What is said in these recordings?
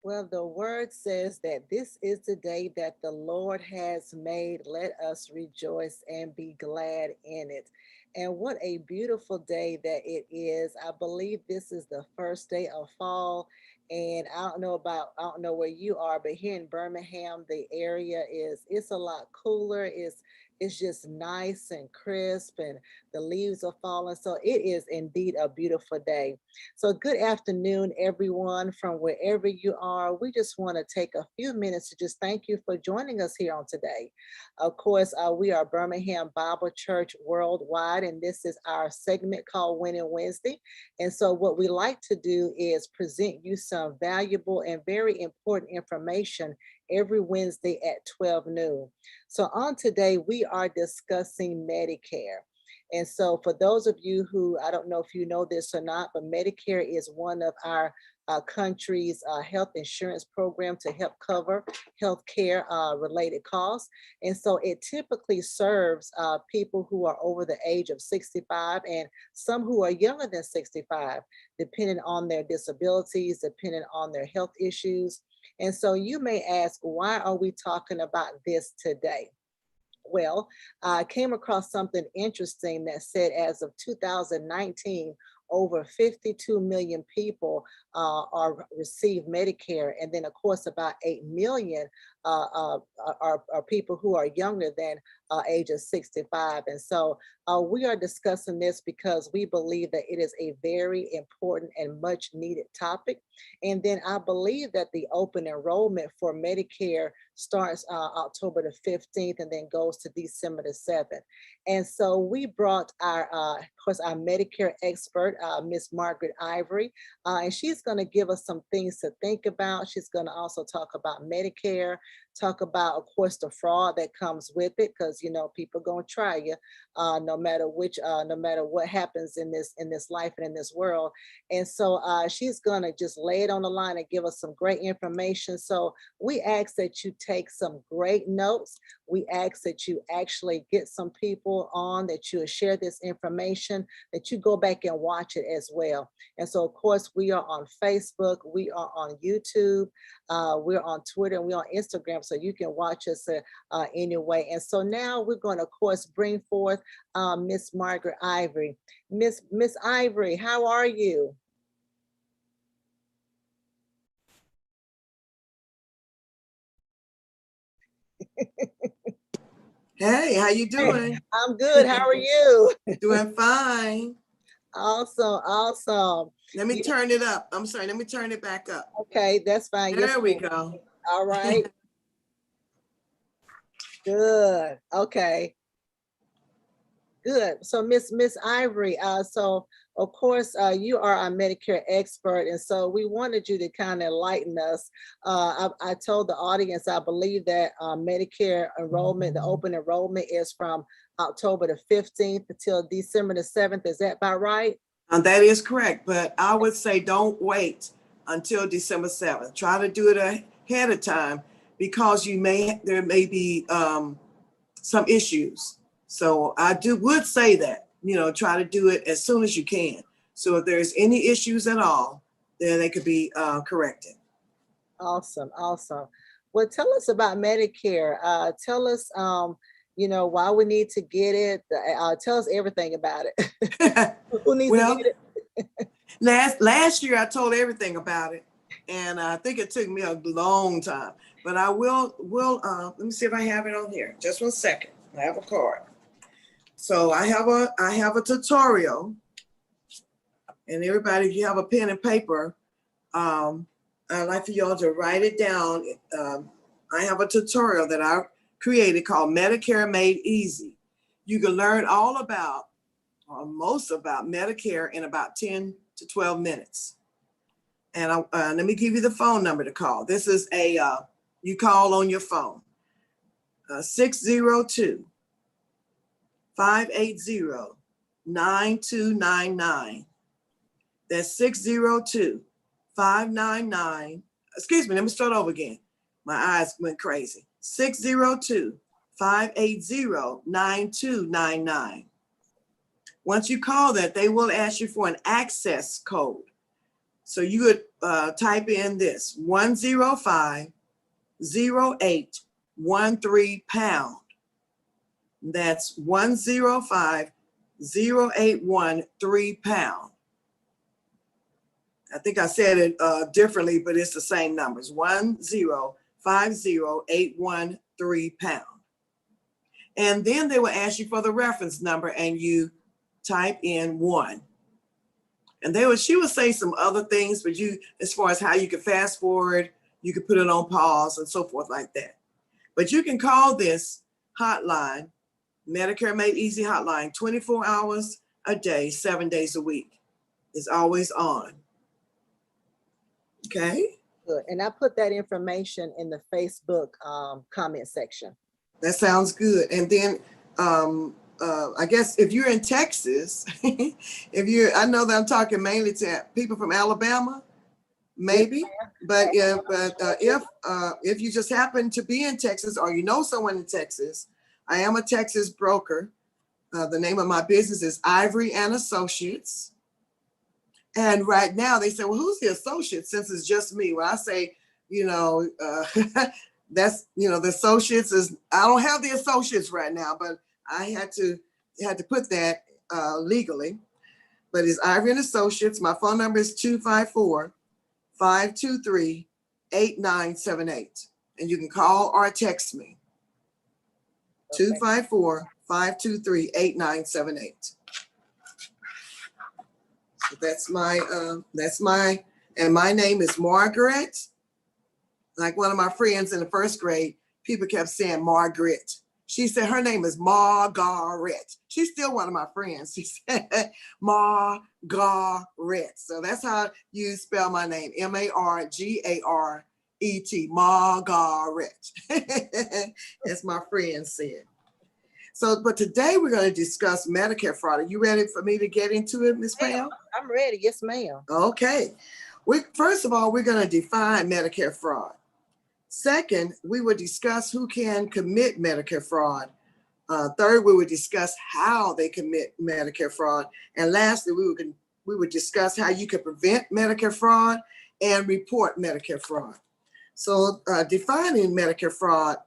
Well, the word says that this is the day that the Lord has made. Let us rejoice and be glad in it. And what a beautiful day that it is. I believe this is the first day of fall. And I don't know where you are, but here in Birmingham, the area it's a lot cooler. It's just nice and crisp and the leaves are falling. So it is indeed a beautiful day. So good afternoon, everyone from wherever you are. We just want to take a few minutes to just thank you for joining us here on today. Of course, we are Birmingham Bible Church Worldwide, and this is our segment called Winning Wednesday. And so what we like to do is present you some valuable and very important information every Wednesday at 12 noon. So on today, we are discussing Medicare. And so for those of you who, I don't know if you know this or not, but Medicare is one of our country's health insurance program to help cover healthcare related costs. And so it typically serves people who are over the age of 65 and some who are younger than 65, depending on their disabilities, depending on their health issues. And so you may ask, why are we talking about this today? Well, I came across something interesting that said as of 2019, over 52 million people receive Medicare. And then, of course, about 8 million are people who are younger than age of 65. And so we are discussing this because we believe that it is a very important and much needed topic. And then I believe that the open enrollment for Medicare starts October the 15th and then goes to December the 7th. And so we brought of course, our Medicare expert, Miss Margaret Ivory, and she's going to give us some things to think about. She's going to also talk about Medicare, talk about, of course, the fraud that comes with it, because, because, you know, people gonna try you, no matter no matter what happens in this life and in this world. And so she's gonna just lay it on the line and give us some great information. So we ask that you take some great notes. We ask that you actually get some people on, that you share this information, that you go back and watch it as well. And so, of course, we are on Facebook, we are on YouTube, we're on Twitter, and we're on Instagram, so you can watch us anyway. And so now we're going to, of course, bring forth Miss Margaret Ivory. Miss Ivory, how are you? Hey, how you doing? I'm good. How are you? Doing fine. Awesome, awesome. Let me turn it up. I'm sorry, let me turn it back up. Okay, that's fine. There yes, we go. All right. Good. Okay. Good. So Miss Ivory, so of course you are a Medicare expert, and so we wanted you to kind of enlighten us. I told the audience I believe that Medicare enrollment, the open enrollment, is from October the 15th until December the 7th. Is that about right? That is correct, but I would say don't wait until December 7th. Try to do it ahead of time, because there may be some issues. So I would say that, you know, try to do it as soon as you can. So if there's any issues at all, then they could be corrected. Awesome, awesome. Well, tell us about Medicare. Tell us, you know, why we need to get it. Tell us everything about it. Who needs to get it? Last year I told everything about it, and I think it took me a long time. But I will. Let me see if I have it on here. Just one second. I have a card. So I have a tutorial, and everybody, if you have a pen and paper, I'd like for y'all to write it down. I have a tutorial that I created called Medicare Made Easy. You can learn all about, or most about, Medicare in about 10 to 12 minutes. And let me give you the phone number to call. This is you call on your phone, 602-580-9299. That's 602-599. Excuse me, let me start over again. My eyes went crazy. 602-580-9299. Once you call that, they will ask you for an access code. So you would type in this 105-0813#. That's 105-0813#. I think I said it differently, but it's the same numbers, 1050813#. And then they will ask you for the reference number, and you type in 1. And she would say some other things, but as far as how you can fast forward, you can put it on pause and so forth like that. But you can call this hotline, Medicare Made Easy hotline, 24 hours a day, 7 days a week. It's always on. Okay. Good. And I put that information in the Facebook comment section. That sounds good. And then I guess if you're in Texas, I know that I'm talking mainly to people from Alabama, maybe, but if you just happen to be in Texas, or you know someone in Texas, I am a Texas broker. The name of my business is Ivory and Associates. And right now they say, well, who's the associate, since it's just me? Well, I say, that's, the associates is, I don't have the associates right now, but I had to put that legally. But it's Ivory and Associates. My phone number is 254-523-8978. And you can call or text me. Okay. 254-523-8978. So that's my, and my name is Margaret. Like one of my friends in the first grade, people kept saying Margaret. She said her name is Margaret. She's still one of my friends. She said Margaret. So that's how you spell my name, Margaret, Margaret. As my friend said. So, but today we're going to discuss Medicare fraud. Are you ready for me to get into it, Ms. Pam? I'm ready. Yes, ma'am. Okay. First of all, we're going to define Medicare fraud. Second, we will discuss who can commit Medicare fraud. Third, we would discuss how they commit Medicare fraud. And lastly, we would discuss how you can prevent Medicare fraud and report Medicare fraud. So defining Medicare fraud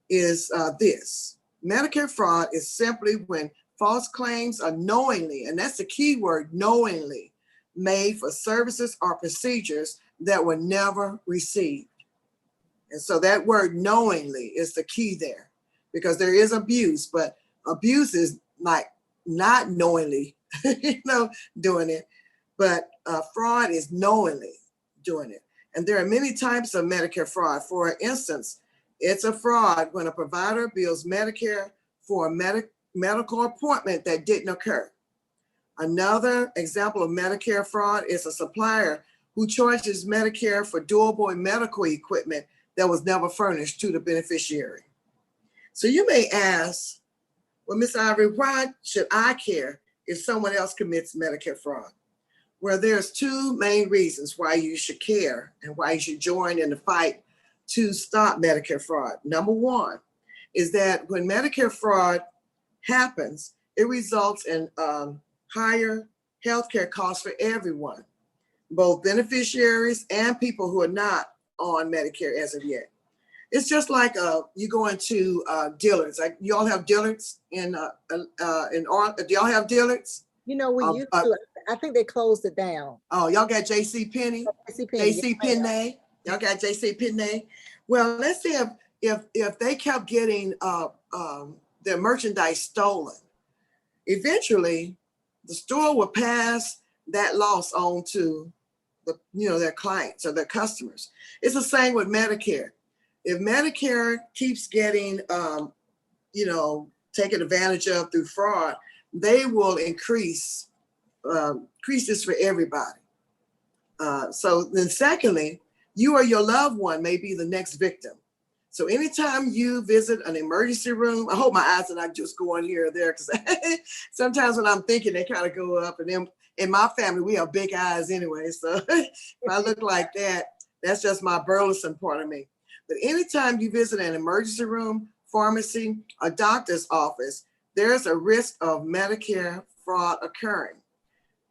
is this. Medicare fraud is simply when false claims are knowingly, and that's the key word, knowingly, made for services or procedures that were never received. And so that word knowingly is the key there, because there is abuse, but abuse is like not knowingly, doing it, but fraud is knowingly doing it. And there are many types of Medicare fraud. For instance, it's a fraud when a provider bills Medicare for a medical appointment that didn't occur. Another example of Medicare fraud is a supplier who charges Medicare for durable medical equipment that was never furnished to the beneficiary. So you may ask, well, Ms. Ivory, why should I care if someone else commits Medicare fraud? Well, there's two main reasons why you should care and why you should join in the fight to stop Medicare fraud. Number one is that when Medicare fraud happens, it results in higher healthcare costs for everyone, both beneficiaries and people who are not on Medicare as of yet. It's just like you go into Dillard's. Like, y'all have Dillard's in do y'all have Dillard's? We used to. I think they closed it down. Oh, y'all got J.C. Penney? J.C. Penney. Y'all got J.C. Penney. Well, let's see if they kept getting their merchandise stolen. Eventually, the store will pass that loss on to their clients or their customers. It's the same with Medicare. If Medicare keeps getting taken advantage of through fraud, they will increase this for everybody. So then secondly, you or your loved one may be the next victim. So anytime you visit an emergency room, I hope my eyes are not just going here or there, because sometimes when I'm thinking, they kind of go up. And then in my family, we have big eyes anyway. So if I look like that, that's just my burleson part of me. But anytime you visit an emergency room, pharmacy, a doctor's office, there's a risk of Medicare fraud occurring.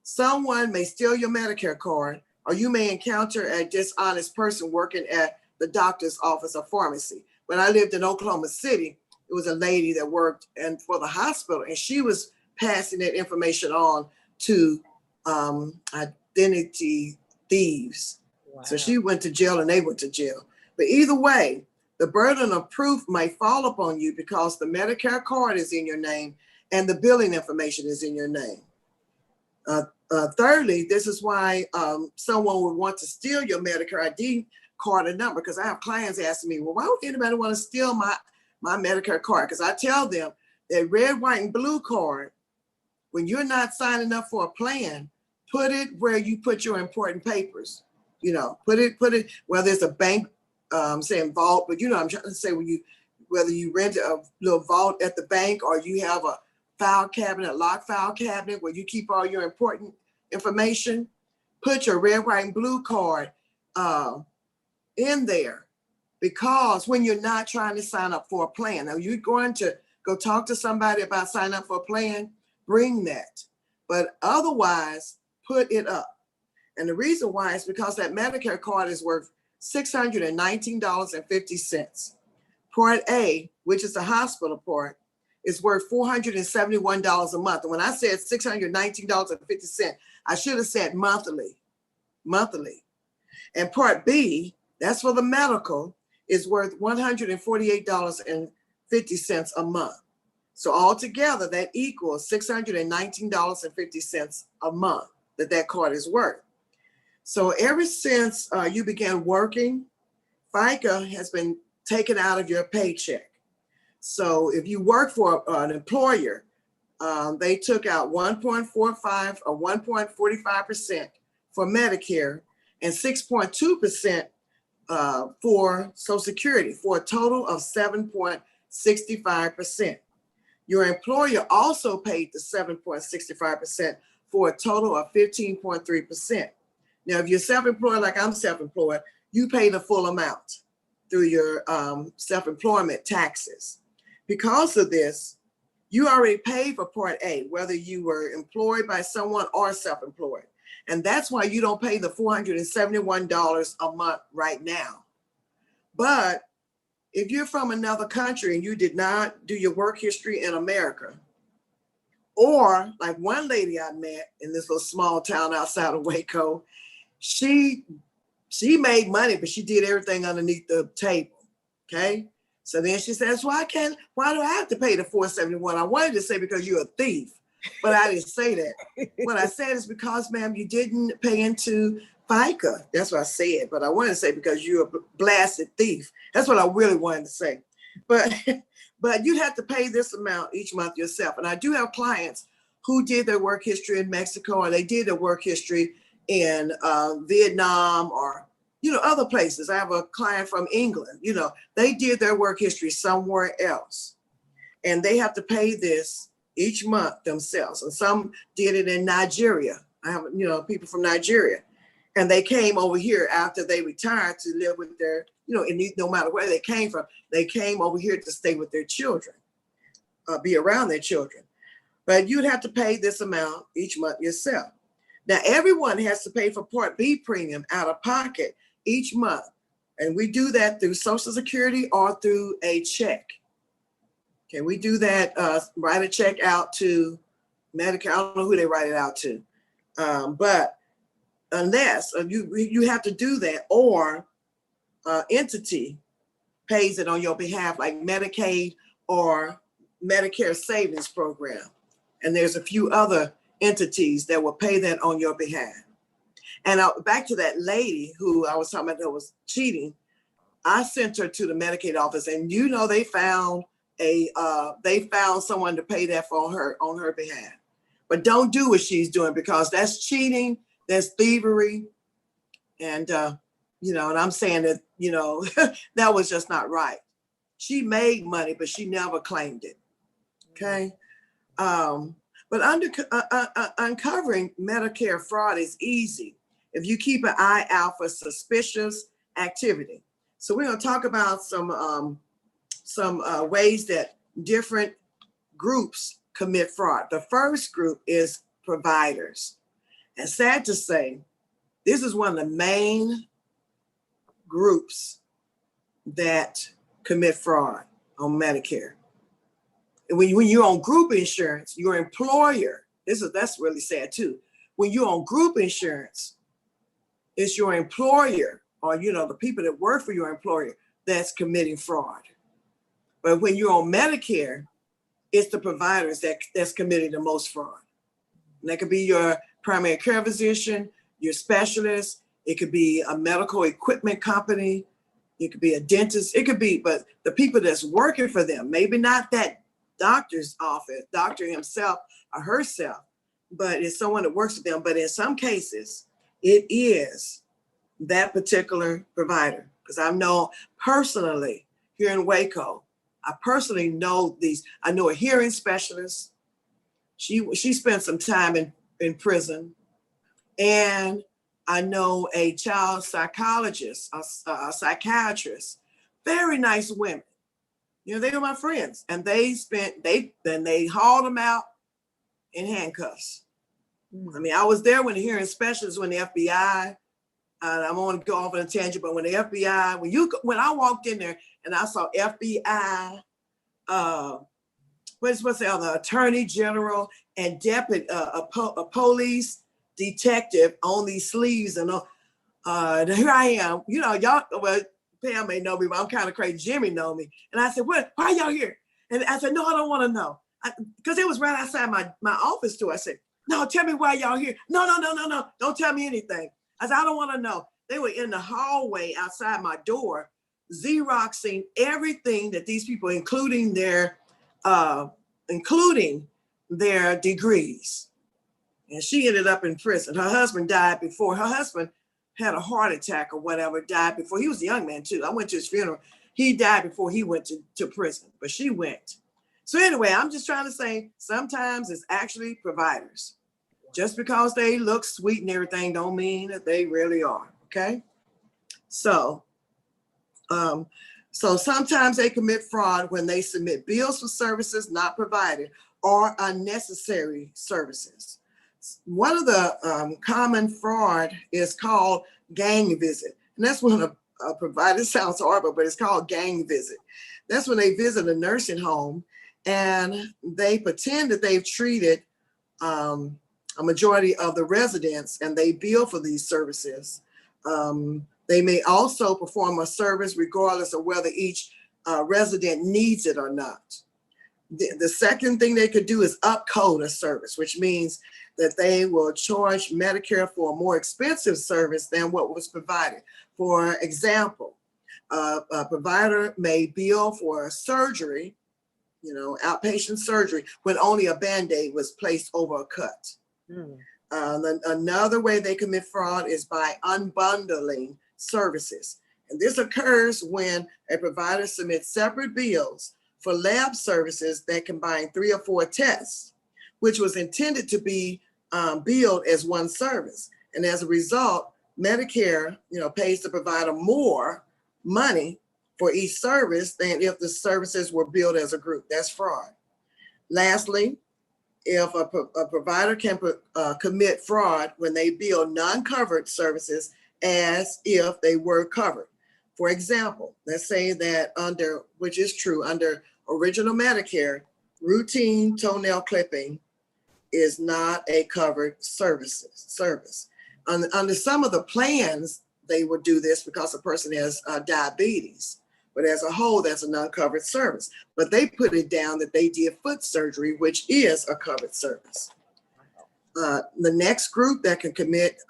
Someone may steal your Medicare card, or you may encounter a dishonest person working at the doctor's office or pharmacy. When I lived in Oklahoma City, it was a lady that worked for the hospital, and she was passing that information on to identity thieves. Wow. So she went to jail and they went to jail. But either way, the burden of proof may fall upon you because the Medicare card is in your name and the billing information is in your name. Thirdly, this is why someone would want to steal your Medicare ID card or number, because I have clients asking me, well, why would anybody want to steal my Medicare card? Because I tell them that red, white, and blue card, when you're not signing up for a plan, put it where you put your important papers. Put it where there's a bank, saying vault, but I'm trying to say whether you rent a little vault at the bank or you have a file cabinet, locked file cabinet where you keep all your important information, put your red, white, and blue card in there, because when you're not trying to sign up for a plan, now you're going to go talk to somebody about signing up for a plan, bring that. But otherwise, put it up. And the reason why is because that Medicare card is worth $619.50. Part A, which is the hospital part, is worth $471 a month. And when I said $619.50, I should have said monthly. And Part B, that's for the medical, is worth $148.50 a month. So altogether, that equals $619.50 a month that card is worth. So ever since you began working, FICA has been taken out of your paycheck. So if you work for an employer, they took out 1.45 or 1.45% for Medicare and 6.2% for Social Security, for a total of 7.65%. Your employer also paid the 7.65% for a total of 15.3%. Now, if you're self-employed, like I'm self-employed, you pay the full amount through your self-employment taxes. Because of this, you already paid for Part A, whether you were employed by someone or self-employed. And that's why you don't pay the $471 a month right now. But if you're from another country and you did not do your work history in America, or like one lady I met in this little small town outside of Waco, she made money, but she did everything underneath the table. Okay. So then she says, why do I have to pay the $471? I wanted to say because you're a thief, but I didn't say that. What I said is because, ma'am, you didn't pay into FICA. That's what I said. But I wanted to say because you're a blasted thief. That's what I really wanted to say. But you have to pay this amount each month yourself. And I do have clients who did their work history in Mexico, or they did their work history in Vietnam, or other places. I have a client from England, they did their work history somewhere else, and they have to pay this each month themselves. And some did it in Nigeria. I have, people from Nigeria, and they came over here after they retired to live with their, no matter where they came from, they came over here to stay with their children, be around their children. But you'd have to pay this amount each month yourself. Now, everyone has to pay for Part B premium out of pocket each month. And we do that through Social Security or through a check. Okay, we do that, write a check out to Medicare. I don't know who they write it out to. But unless you have to do that, or entity pays it on your behalf, like Medicaid or Medicare Savings Program. And there's a few other entities that will pay that on your behalf. And back to that lady who I was talking about that was cheating, I sent her to the Medicaid office, and they found someone to pay that for her on her behalf. But don't do what she's doing, because that's cheating, that's thievery, and and I'm saying that that was just not right. She made money, but she never claimed it. Okay. But uncovering Medicare fraud is easy if you keep an eye out for suspicious activity. So we're going to talk about some ways that different groups commit fraud. The first group is providers. And sad to say, this is one of the main groups that commit fraud on Medicare. And when you're on group insurance, your employer, that's really sad too. When you're on group insurance, it's your employer, or the people that work for your employer, that's committing fraud. But when you're on Medicare, it's the providers that's committing the most fraud. And that could be your primary care physician, your specialist. It could be a medical equipment company. It could be a dentist. It could be, but the people that's working for them, maybe not that doctor's office, doctor himself or herself, but it's someone that works with them. But in some cases, it is that particular provider. Because I know personally here in Waco, I personally know these. I know a hearing specialist. She spent some time in prison. And I know a child psychologist, a psychiatrist, very nice women. They were my friends, and they hauled them out in handcuffs. I mean, I was there when the hearing specialist, when the FBI, I'm going to go off on a tangent, but when the FBI, when I walked in there and I saw FBI, the attorney general and deputy, a police detective on these sleeves, and here I am, y'all, well, Pam may know me, but I'm kind of crazy. Jimmy know me. And I said, why are y'all here? And I said, no, I don't want to know. Because it was right outside my office too. I said, no, tell me why y'all here. No. Don't tell me anything. I said, I don't want to know. They were in the hallway outside my door, Xeroxing everything that these people, including their degrees. And she ended up in prison. Her husband died before. Her husband had a heart attack or whatever, died before. He was a young man too. I went to his funeral. He died before he went to prison, but she went. So anyway, I'm just trying to say sometimes it's actually providers. Just because they look sweet and everything don't mean that they really are, okay? So sometimes they commit fraud when they submit bills for services not provided or unnecessary services. One of the common fraud is called gang visit. And that's when a provider, sounds horrible, but it's called gang visit. That's when they visit a nursing home and they pretend that they've treated a majority of the residents and they bill for these services. They may also perform a service regardless of whether each resident needs it or not. The second thing they could do is upcode a service, which means that they will charge Medicare for a more expensive service than what was provided. For example, a provider may bill for a surgery, outpatient surgery, when only a Band-Aid was placed over a cut. Another way they commit fraud is by unbundling services. And this occurs when a provider submits separate bills for lab services that combine 3 or 4 tests, which was intended to be billed as one service. And as a result, Medicare, pays the provider more money for each service than if the services were billed as a group. That's fraud. Lastly, if a provider can commit fraud when they bill non-covered services as if they were covered. For example, let's say that which is true, under original Medicare, routine toenail clipping is not a covered service. Under some of the plans, they would do this because a person has diabetes. But as a whole, that's a non-covered service. But they put it down that they did foot surgery, which is a covered service. The next group that can commit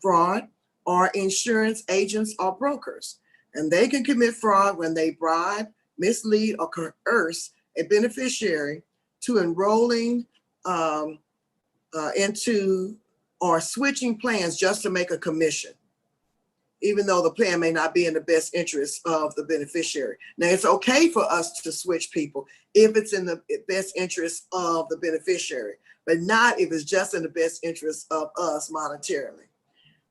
fraud are insurance agents or brokers. And they can commit fraud when they bribe, mislead, or coerce a beneficiary to enrolling into or switching plans just to make a commission, even though the plan may not be in the best interest of the beneficiary. Now, it's okay for us to switch people if it's in the best interest of the beneficiary, but not if it's just in the best interest of us monetarily.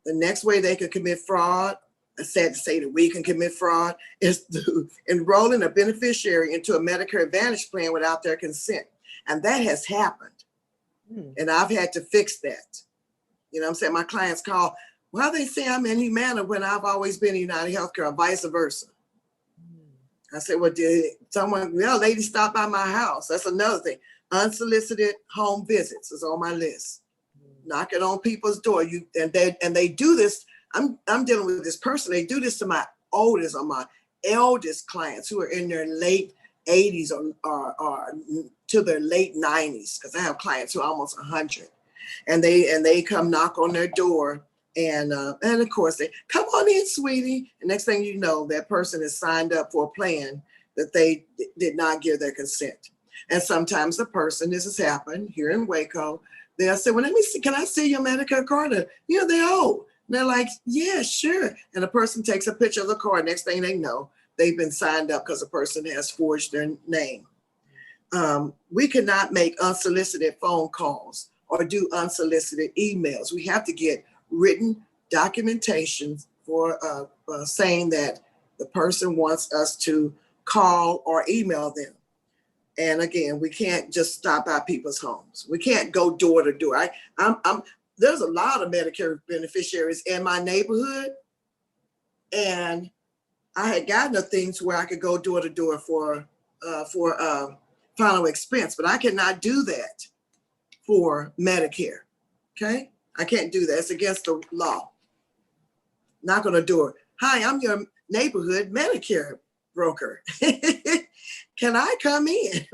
The next way they can commit fraud, it's sad to say that we can commit fraud, is to enrolling a beneficiary into a Medicare Advantage plan without their consent. And that has happened. And I've had to fix that. I'm saying? My clients call, well, they say I'm in Humana when I've always been in United Healthcare, or vice versa. I said, well, did lady stop by my house? That's another thing. Unsolicited home visits is on my list. Knocking on people's door. And they do this. I'm dealing with this person. They do this to my oldest or my eldest clients who are in their late 80s or to their late 90s, because I have clients who are almost 100. And they come knock on their door. And of course they come on in, sweetie. And next thing you know, that person is signed up for a plan that they did not give their consent. And sometimes the person, this has happened here in Waco, they'll say, well, let me see, can I see your Medicare card? They're old. And they're like, yeah, sure. And the person takes a picture of the card. Next thing they know, they've been signed up because the person has forged their name. We cannot make unsolicited phone calls or do unsolicited emails. We have to get written documentation for saying that the person wants us to call or email them. And again, we can't just stop by people's homes. We can't go door to door. There's a lot of Medicare beneficiaries in my neighborhood, and I had gotten the things where I could go door to door for final expense, but I cannot do that for Medicare. Okay, I can't do that. It's against the law. Knock on the door. Hi, I'm your neighborhood Medicare broker. Can I come in?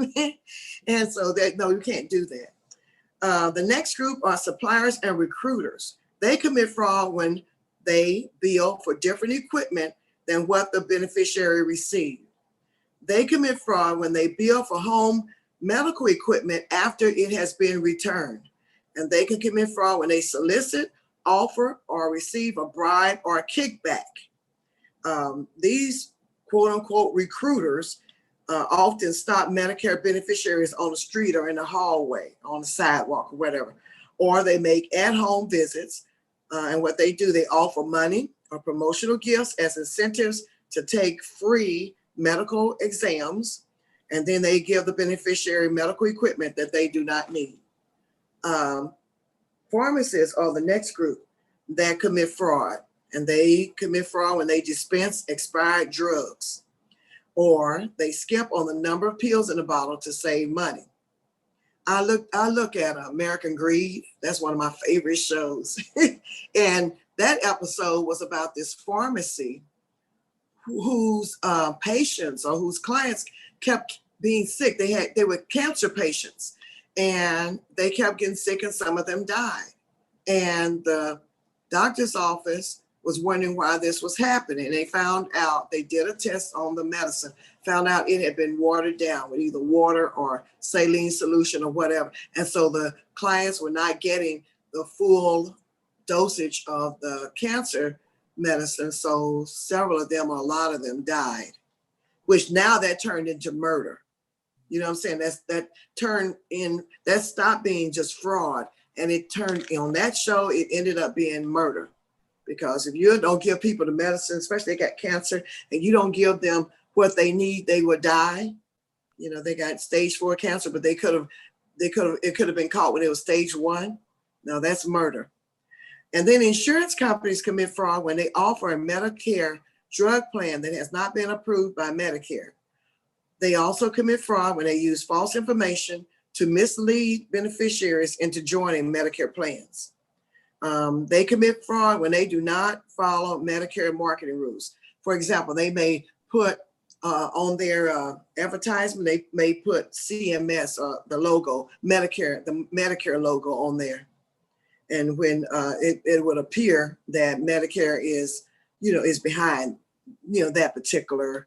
And so no, you can't do that. The next group are suppliers and recruiters. They commit fraud when they bill for different equipment than what the beneficiary received. They commit fraud when they bill for home medical equipment after it has been returned. And they can commit fraud when they solicit, offer, or receive a bribe or a kickback. These quote unquote recruiters often stop Medicare beneficiaries on the street or in the hallway, on the sidewalk or whatever. Or they make at-home visits. And what they do, they offer money or promotional gifts as incentives to take free medical exams. And then they give the beneficiary medical equipment that they do not need. Pharmacists are the next group that commit fraud. And they commit fraud when they dispense expired drugs, or they skip on the number of pills in the bottle to save money. I look at American Greed. That's one of my favorite shows. And that episode was about this pharmacy whose patients or whose clients kept being sick. They were cancer patients, and they kept getting sick, and some of them died. And the doctor's office was wondering why this was happening. They found out, they did a test on the medicine, found out it had been watered down with either water or saline solution or whatever. And so the clients were not getting the full dosage of the cancer medicine. So several of them, or a lot of them, died, which now that turned into murder. You know what I'm saying? That stopped being just fraud. And it turned, on that show, it ended up being murder. Because if you don't give people the medicine, especially they got cancer, and you don't give them what they need, they will die. You know, they got stage 4 cancer, but it could have been caught when it was stage 1. No, that's murder. And then insurance companies commit fraud when they offer a Medicare drug plan that has not been approved by Medicare. They also commit fraud when they use false information to mislead beneficiaries into joining Medicare plans. They commit fraud when they do not follow Medicare marketing rules. For example, they may put on their advertisement, they may put CMS, the logo, Medicare, the Medicare logo on there. And when it would appear that Medicare is behind, that particular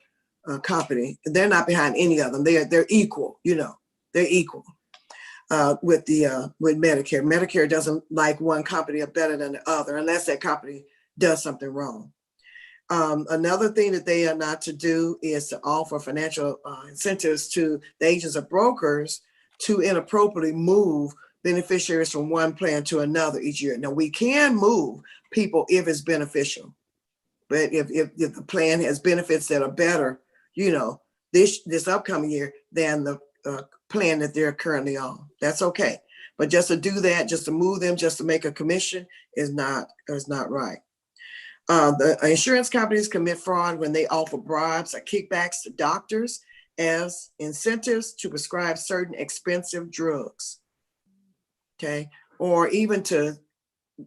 company. They're not behind any of them. They're equal, they're equal. With Medicare. Medicare doesn't like one company better than the other unless that company does something wrong. Another thing that they are not to do is to offer financial incentives to the agents or brokers to inappropriately move beneficiaries from one plan to another each year. Now, we can move people if it's beneficial, but if the plan has benefits that are better, this upcoming year than the plan that they're currently on, that's okay. But just to do that, just to move them, just to make a commission is not right. The insurance companies commit fraud when they offer bribes or kickbacks to doctors as incentives to prescribe certain expensive drugs. Okay, or even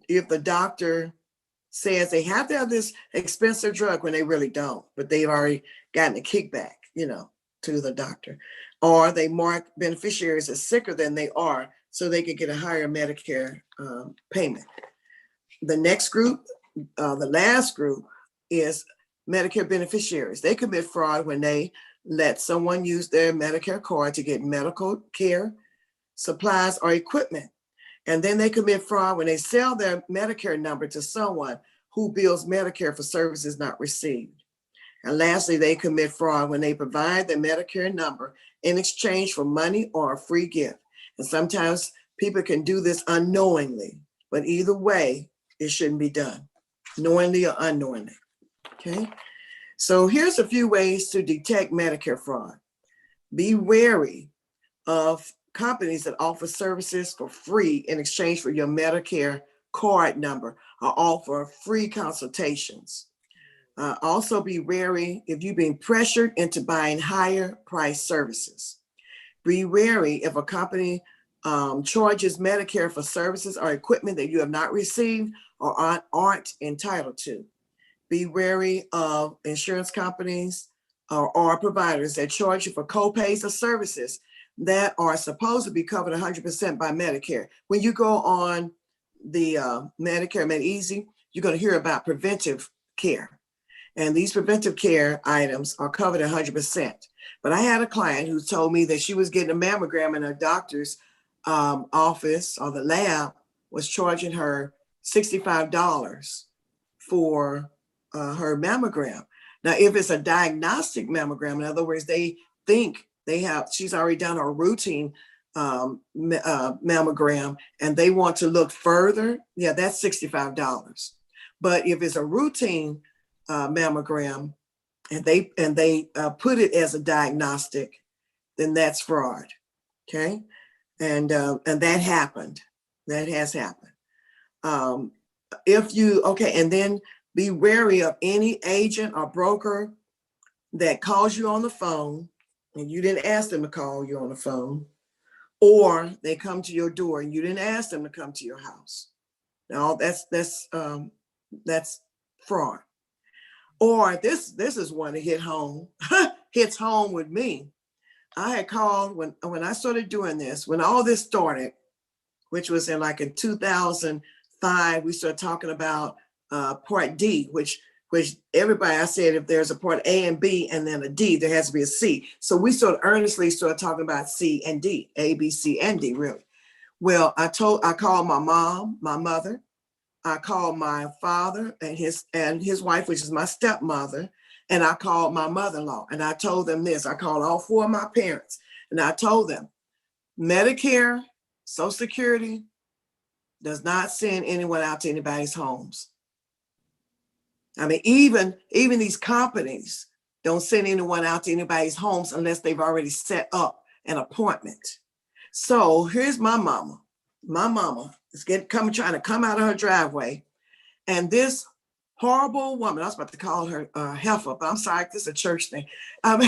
if the doctor says they have to have this expensive drug when they really don't, but they've already gotten a kickback, to the doctor. Or they mark beneficiaries as sicker than they are so they can get a higher Medicare payment. The next group, the last group, is Medicare beneficiaries. They commit fraud when they let someone use their Medicare card to get medical care, supplies, or equipment. And then they commit fraud when they sell their Medicare number to someone who bills Medicare for services not received. And lastly, they commit fraud when they provide their Medicare number in exchange for money or a free gift. And sometimes people can do this unknowingly, but either way, it shouldn't be done, knowingly or unknowingly. Okay. So here's a few ways to detect Medicare fraud. Be wary of companies that offer services for free in exchange for your Medicare card number or offer free consultations. Also be wary if you're being pressured into buying higher price services. Be wary if a company charges Medicare for services or equipment that you have not received or aren't entitled to. Be wary of insurance companies or providers that charge you for co-pays or services that are supposed to be covered 100% by Medicare. When you go on the Medicare MedEasy, you're going to hear about preventive care. And these preventive care items are covered 100%. But I had a client who told me that she was getting a mammogram in her doctor's office, or the lab was charging her $65 for her mammogram. Now, if it's a diagnostic mammogram, in other words, they think she's already done her routine mammogram and they want to look further, yeah, that's $65. But if it's a routine mammogram and they put it as a diagnostic, then that's fraud. Okay, and that happened. That has happened. And then be wary of any agent or broker that calls you on the phone and you didn't ask them to call you on the phone, or they come to your door and you didn't ask them to come to your house. Now that's fraud. Or this is one that hits home with me. I had called when I started doing this, when all this started, which was in 2005, we started talking about Part D, which everybody, I said, if there's a Part A and B and then a D, there has to be a C. So we earnestly started talking about C and D, A, B, C, and D, really. Well, I called my mom, my mother. I called my father and his wife, which is my stepmother, and I called my mother-in-law, and I told them this. I called all four of my parents, and I told them, Medicare, Social Security does not send anyone out to anybody's homes. I mean, even these companies don't send anyone out to anybody's homes unless they've already set up an appointment. So here's my mama. My mama is trying to come out of her driveway, and this horrible woman, I was about to call her heifer, but I'm sorry, this is a church thing. All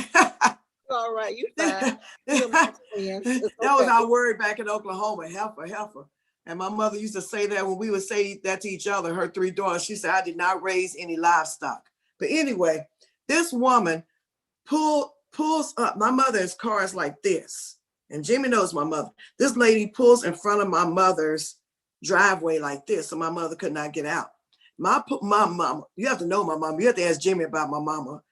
right, you fine. That was our word back in Oklahoma, heifer. And my mother used to say that when we would say that to each other, her three daughters. She said, I did not raise any livestock. But anyway, this woman pulls up. My mother's car is like this. And Jimmy knows my mother. This lady pulls in front of my mother's driveway like this, so my mother could not get out. My mama, you have to know my mama. You have to ask Jimmy about my mama,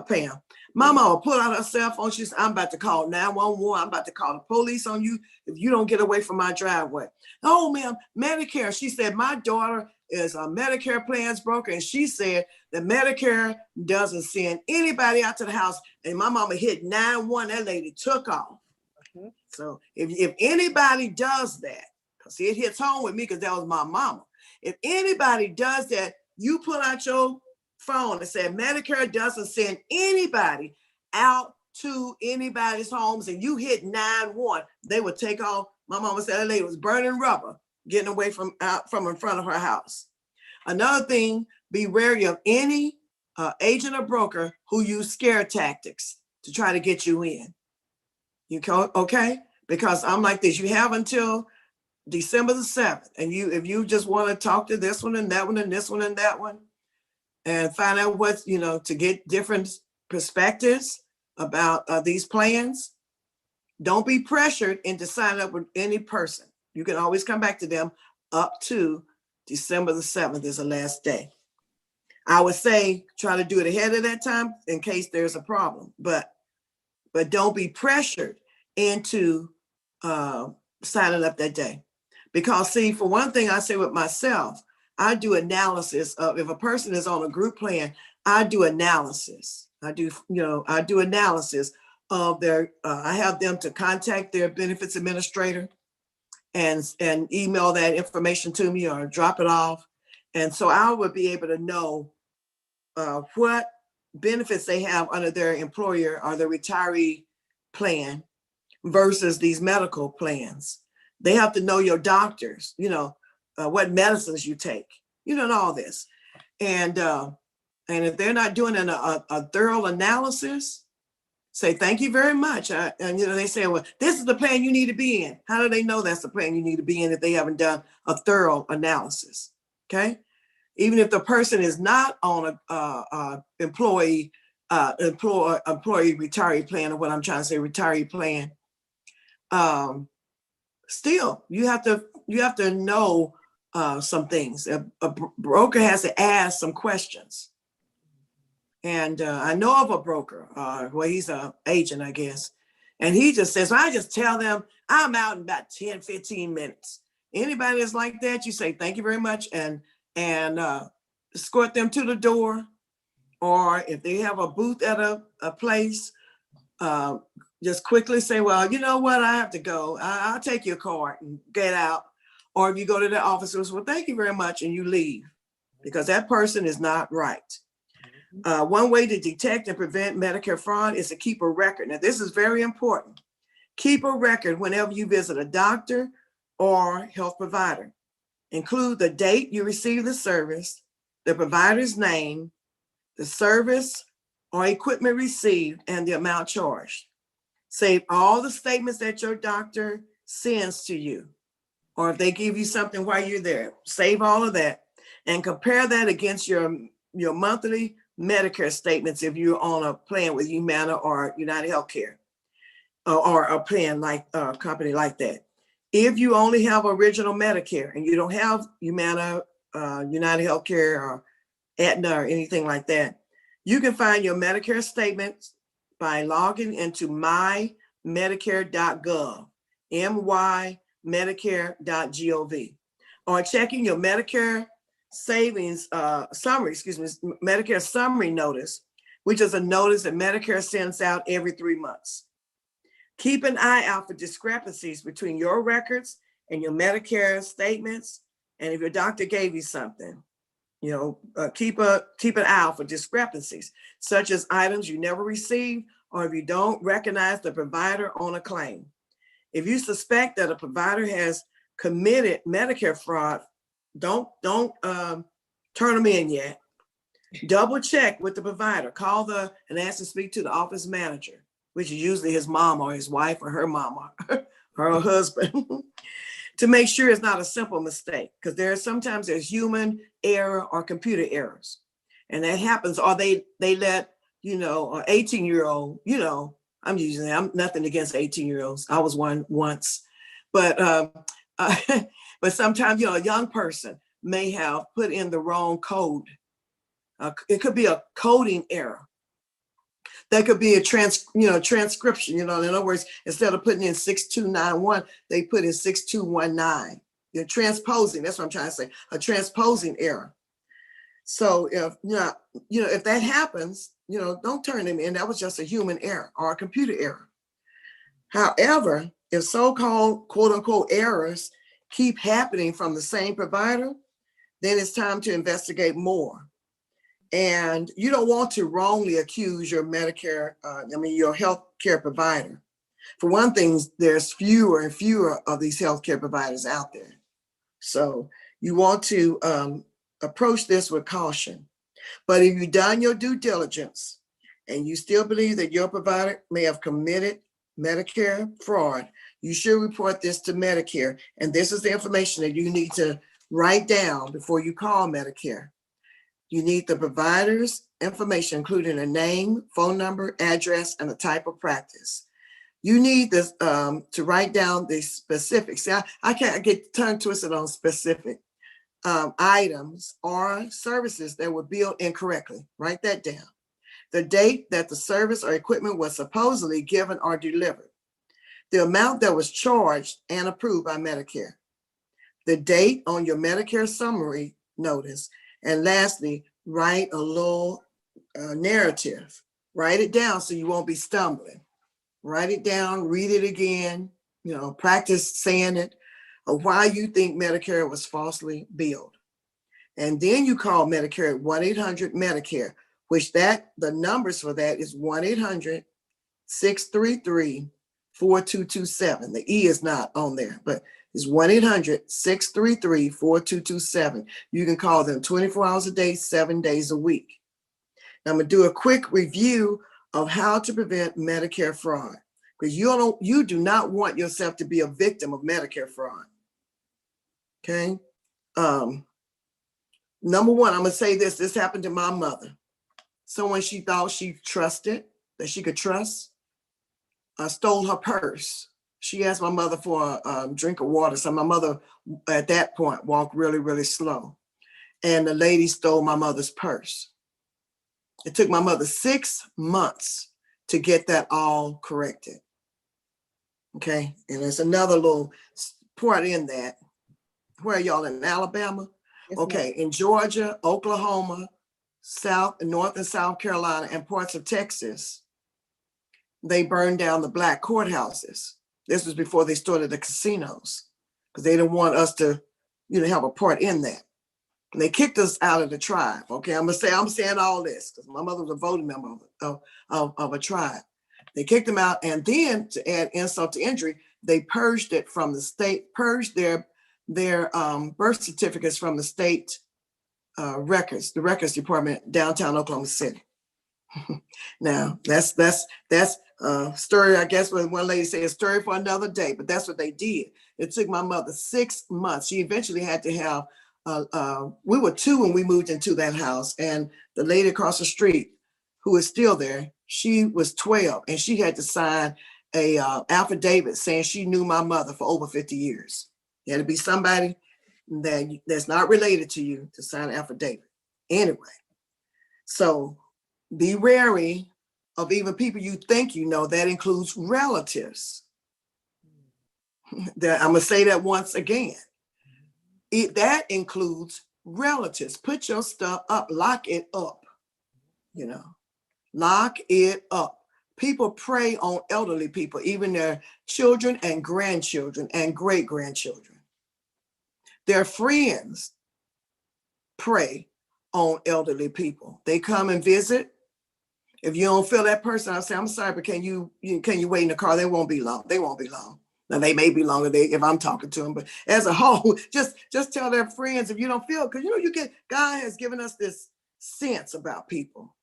Pam. My mama pulled out her cell phone. She said, I'm about to call 911. I'm about to call the police on you if you don't get away from my driveway. Oh, ma'am, Medicare. She said, my daughter is a Medicare plans broker. And she said that Medicare doesn't send anybody out to the house. And my mama hit 911. That lady took off. Mm-hmm. So if anybody does that, because it hits home with me because that was my mama. If anybody does that, you pull out your phone and say Medicare doesn't send anybody out to anybody's homes, and you hit 911, they would take off. My mama said that lady was burning rubber, getting away from in front of her house. Another thing, be wary of any agent or broker who use scare tactics to try to get you in. Okay? Because I'm like this, you have until December the 7th. And if you just want to talk to this one and that one and this one and that one and find out what, to get different perspectives about these plans, don't be pressured into signing up with any person. You can always come back to them up to December the 7th is the last day. I would say try to do it ahead of that time in case there's a problem, but don't be pressured into signing up that day. Because see, for one thing, I say with myself, I do analysis of if a person is on a group plan, I do analysis. I do analysis of their, I have them to contact their benefits administrator and email that information to me or drop it off. And so I would be able to know what benefits they have under their employer or their retiree plan versus these medical plans. They have to know your doctors, what medicines you take, and all this. And if they're not doing a thorough analysis, say, thank you very much. And they say, well, this is the plan you need to be in. How do they know that's the plan you need to be in if they haven't done a thorough analysis? Okay. Even if the person is not on a employee retiree plan, or what I'm trying to say, retiree plan, still you have to know some things. A broker has to ask some questions. And I know of a broker, he's an agent, I guess. And he just says, I just tell them I'm out in about 10, 15 minutes. Anybody that's like that, you say, thank you very much. And escort them to the door. Or if they have a booth at a place, just quickly say, well, you know what, I have to go. I'll take your card and get out. Or if you go to the officers, well, thank you very much, and you leave, because that person is not right. One way to detect and prevent Medicare fraud is to keep a record. Now, this is very important. Keep a record whenever you visit a doctor or health provider. Include the date you received the service, the provider's name, the service or equipment received, and the amount charged. Save all the statements that your doctor sends to you, or if they give you something while you're there, save all of that and compare that against your monthly Medicare statements if you're on a plan with Humana or United Healthcare, or a plan like a company like that. If you only have original Medicare and you don't have Humana, United Healthcare, or Aetna, or anything like that, you can find your Medicare statements by logging into mymedicare.gov, mymedicare.gov, or checking your Medicare savings summary, Medicare summary notice, which is a notice that Medicare sends out every 3 months. Keep an eye out for discrepancies between your records and your Medicare statements. And if your doctor gave you something, keep an eye out for discrepancies, such as items you never received, or if you don't recognize the provider on a claim. If you suspect that a provider has committed Medicare fraud, don't turn them in yet. Double check with the provider. Call and ask to speak to the office manager, which is usually his mom or his wife or her mama or her husband, to make sure it's not a simple mistake, because sometimes there's human error or computer errors, and that happens. Or they let an 18-year-old, I'm nothing against 18-year-olds. I was one once, but but sometimes a young person may have put in the wrong code. It could be a coding error. That could be a transcription. In other words, instead of putting in 6291, they put in 6219. They're transposing. That's what I'm trying to say. A transposing error. So if if that happens, don't turn them in. That was just a human error or a computer error. However, if so-called quote unquote errors keep happening from the same provider, then it's time to investigate more. And you don't want to wrongly accuse your Medicare, your healthcare provider. For one thing, there's fewer and fewer of these healthcare providers out there. So you want to approach this with caution. But if you've done your due diligence and you still believe that your provider may have committed Medicare fraud, you should report this to Medicare. And this is the information that you need to write down before you call Medicare. You need the provider's information, including a name, phone number, address, and the type of practice. You need this to write down the specifics. See, I can't get tongue twisted on specific items or services that were billed incorrectly. Write that down. The date that the service or equipment was supposedly given or delivered. The amount that was charged and approved by Medicare. The date on your Medicare summary notice. And lastly, write a little narrative. Write it down so you won't be stumbling. Write it down, read it again, practice saying it, or why you think Medicare was falsely billed. And then you call Medicare at 1-800-Medicare, which the numbers for that is 1-800-633-4227. The E is not on there, but it's 1-800-633-4227. You can call them 24 hours a day, 7 days a week. Now I'm gonna do a quick review of how to prevent Medicare fraud, because you do not want yourself to be a victim of Medicare fraud. Okay. Number one, I'm gonna say this happened to my mother. Someone she thought she trusted, that she could trust, stole her purse. She asked my mother for a drink of water. So my mother at that point walked really, really slow. And the lady stole my mother's purse. It took my mother 6 months to get that all corrected. Okay, and there's another little part in that. Where are y'all, in Alabama? Yes, okay, ma'am. In Georgia, Oklahoma, North and South Carolina, and parts of Texas, they burned down the black courthouses. This was before they started the casinos, because they didn't want us to, have a part in that. And they kicked us out of the tribe. Okay, I'm saying all this because my mother was a voting member of a tribe. They kicked them out, and then to add insult to injury, they purged it from the state, purged their birth certificates from the state records, the records department, downtown Oklahoma City. Now that's a story, I guess, what one lady said, a story for another day, but that's what they did. It took my mother 6 months. She eventually had to have, we were 2 when we moved into that house, and the lady across the street, who is still there, she was 12, and she had to sign a affidavit saying she knew my mother for over 50 years. It had to be somebody that's not related to you to sign an affidavit. Anyway, so be wary of even people you think you know. That includes relatives. I'm going to say that once again. That includes relatives. Put your stuff up, lock it up, lock it up. People prey on elderly people, even their children and grandchildren and great-grandchildren. Their friends prey on elderly people. They come and visit. If you don't feel that person, I'll say, I'm sorry, but can you wait in the car? They won't be long. They won't be long. Now they may be longer if I'm talking to them, but as a whole, just tell their friends if you don't feel, because God has given us this sense about people.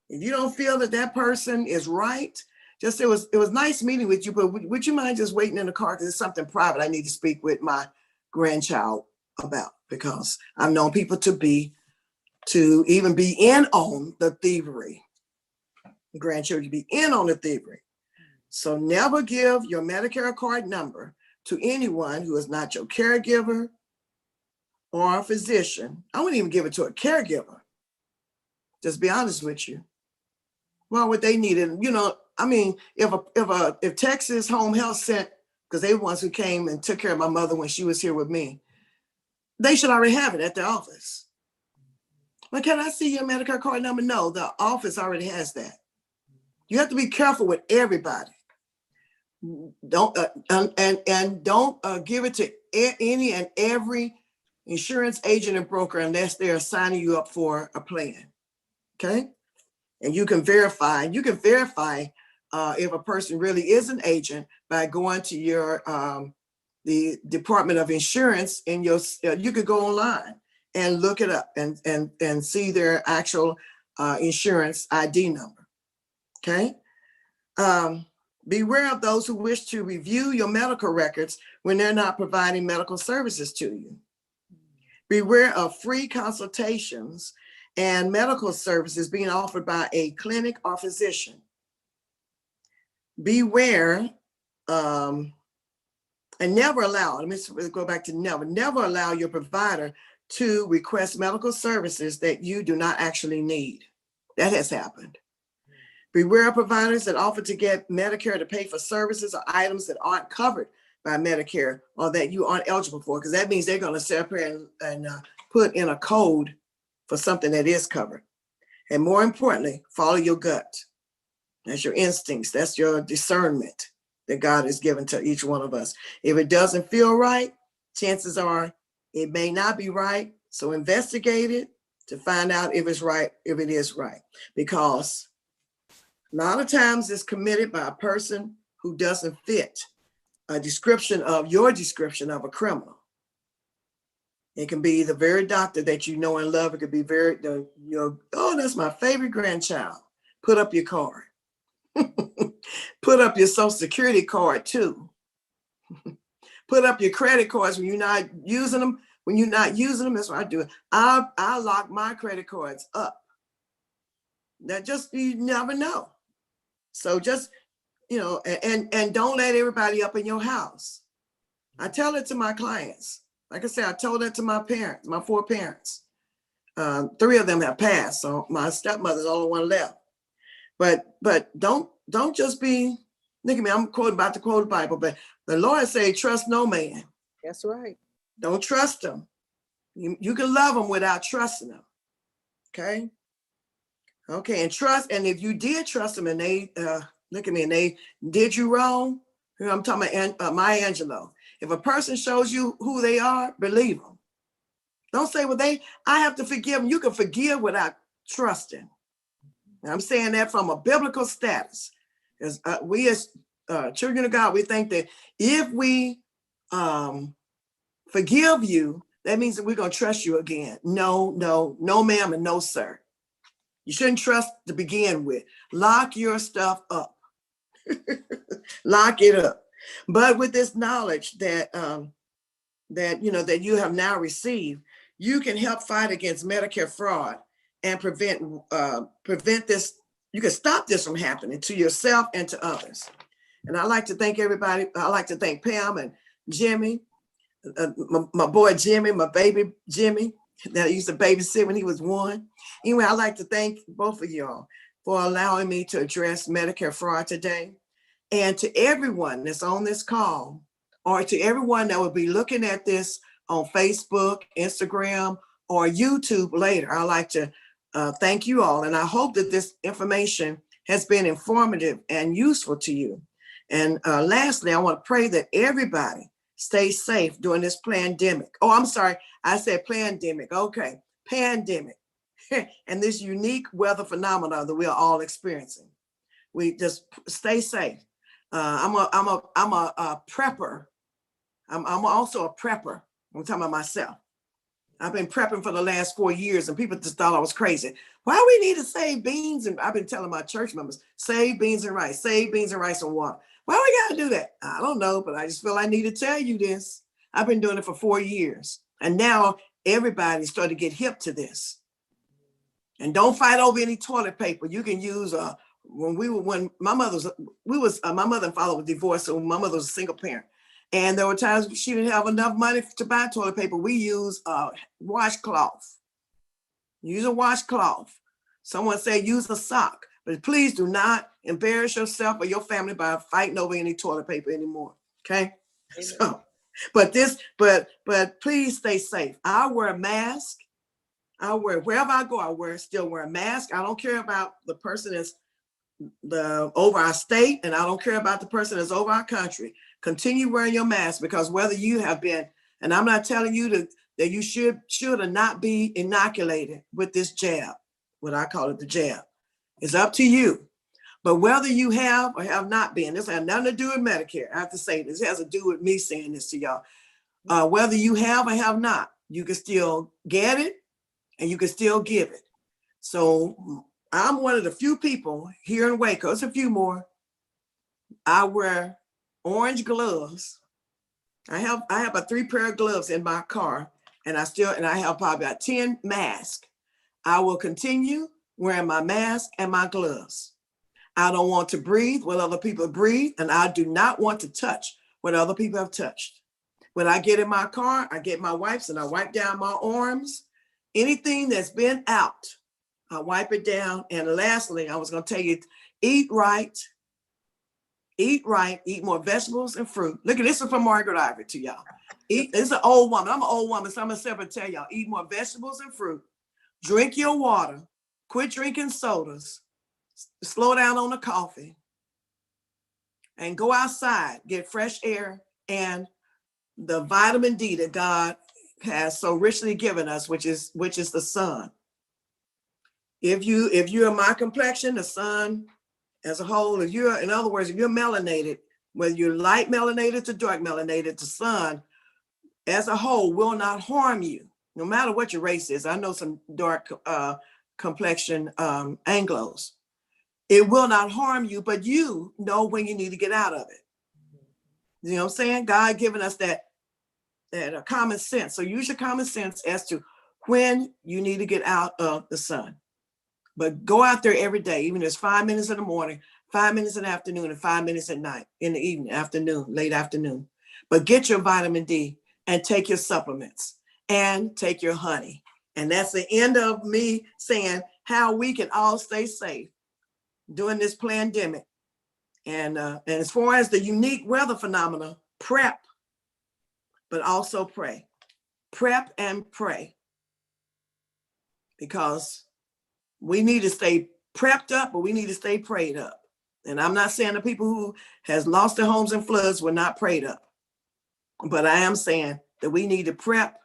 If you don't feel that person is right, just it was nice meeting with you, but would you mind just waiting in the car, because it's something private I need to speak with my grandchild about, because I've known people to even be in on the thievery. Grandchildren be in on the thievery. So never give your Medicare card number to anyone who is not your caregiver or a physician. I wouldn't even give it to a caregiver. Just be honest with you. Why would they need it? If Texas Home Health sent, because they were the ones who came and took care of my mother when she was here with me, they should already have it at their office. But can I see your Medicare card number? No, the office already has that. You have to be careful with everybody. Don't don't give it to any and every insurance agent and broker unless they're signing you up for a plan. Okay, and you can verify. If a person really is an agent by going to your the Department of Insurance in your. You could go online and look it up and see their actual insurance ID number. Okay. Beware of those who wish to review your medical records when they're not providing medical services to you. Beware of free consultations and medical services being offered by a clinic or physician. Beware and never allow, let me go back to never allow your provider to request medical services that you do not actually need. That has happened. Beware of providers that offer to get Medicare to pay for services or items that aren't covered by Medicare or that you aren't eligible for, because that means they're going to sit up here and put in a code for something that is covered. And more importantly, follow your gut. That's your instincts. That's your discernment that God has given to each one of us. If it doesn't feel right, chances are it may not be right. So investigate it to find out if it's right, if it is right, because a lot of times it's committed by a person who doesn't fit your description of a criminal. It can be the very doctor that you know and love. It could be oh, that's my favorite grandchild. Put up your card. Put up your Social Security card too. Put up your credit cards when you're not using them. When you're not using them, that's what I do. I lock my credit cards up. That just, you never know. So just, and don't let everybody up in your house. I tell it to my clients. Like I said, I told that to my parents, my 4 parents. 3 of them have passed, so my stepmother's the only one left. But don't just be, look at me, I'm about to quote the Bible, but the Lord say, trust no man. That's right. Don't trust them. You can love them without trusting them. Okay. Okay, and trust, and if you did trust them and they Look at me, and they did you wrong. I'm talking about Maya Angelou. If a person shows you who they are, believe them. Don't say, well, I have to forgive them. You can forgive without trusting. And I'm saying that from a biblical status. Because we as children of God, we think that if we forgive you, that means that we're going to trust you again. No, ma'am, and no, sir. You shouldn't trust to begin with. Lock your stuff up. Lock it up. But with this knowledge that that you have now received, you can help fight against Medicare fraud and prevent this. You can stop this from happening to yourself and to others. And I like to thank everybody. I like to thank Pam and Jimmy, my boy Jimmy, my baby Jimmy, that I used to babysit when he was 1. Anyway, I'd like to thank both of y'all for allowing me to address Medicare fraud today. And to everyone that's on this call, or to everyone that will be looking at this on Facebook, Instagram, or YouTube later, I'd like to thank you all. And I hope that this information has been informative and useful to you. And lastly, I want to pray that everybody stays safe during this pandemic. Oh, I'm sorry. I said pandemic. Okay. Pandemic. And this unique weather phenomena that we are all experiencing. We just stay safe. I'm a prepper. I'm also a prepper. I'm talking about myself. I've been prepping for the last 4 years, and people just thought I was crazy. Why we need to save beans? And I've been telling my church members, save beans and rice, save beans and rice and water. Why we gotta do that? I don't know, but I just feel I need to tell you this. I've been doing it for 4 years, and now everybody's starting to get hip to this. And don't fight over any toilet paper. You can use when my mother and father were divorced, so my mother was a single parent. And there were times she didn't have enough money to buy toilet paper. We use washcloth. Use a washcloth. Someone said use a sock, but please do not embarrass yourself or your family by fighting over any toilet paper anymore. Okay. Amen. So, but please stay safe. I wear a mask. Wherever I go, I still wear a mask. I don't care about the person that's over our state, and I don't care about the person that's over our country. Continue wearing your mask, because whether you have been, and I'm not telling you that you should or not be inoculated with this jab, what I call it, the jab. It's up to you. But whether you have or have not been, this has nothing to do with Medicare. I have to say this has to do with me saying this to y'all. Whether you have or have not, you can still get it and you can still give it. So I'm one of the few people here in Waco. It's a few more. I wear orange gloves. I have a 3 pair of gloves in my car, and I have probably about 10 masks. I will continue wearing my mask and my gloves. I don't want to breathe what other people breathe, and I do not want to touch what other people have touched. When I get in my car, I get my wipes and I wipe down my arms. Anything that's been out, I wipe it down. And lastly, I was going to tell you, eat right, eat more vegetables and fruit. Look at this is from Margaret Ivory to y'all. It's an old woman. I'm an old woman, so I'm going to tell y'all, eat more vegetables and fruit. Drink your water. Quit drinking sodas. Slow down on the coffee. And go outside, get fresh air and the vitamin D that God has so richly given us, which is the sun. If you're my complexion, the sun as a whole, in other words, if you're melanated, whether you're light melanated to dark melanated, the sun as a whole will not harm you, no matter what your race is. I know some dark complexion Anglos. It will not harm you, but you know when you need to get out of it. You know what I'm saying? God given us that common sense. So use your common sense as to when you need to get out of the sun. But go out there every day, even if it's 5 minutes in the morning, 5 minutes in the afternoon, and 5 minutes at night, in the evening, afternoon, late afternoon. But get your vitamin D and take your supplements and take your honey. And that's the end of me saying how we can all stay safe during this pandemic. And as far as the unique weather phenomena, prep, but also pray. Prep and pray. Because we need to stay prepped up, but we need to stay prayed up. And I'm not saying the people who has lost their homes in floods were not prayed up. But I am saying that we need to prep,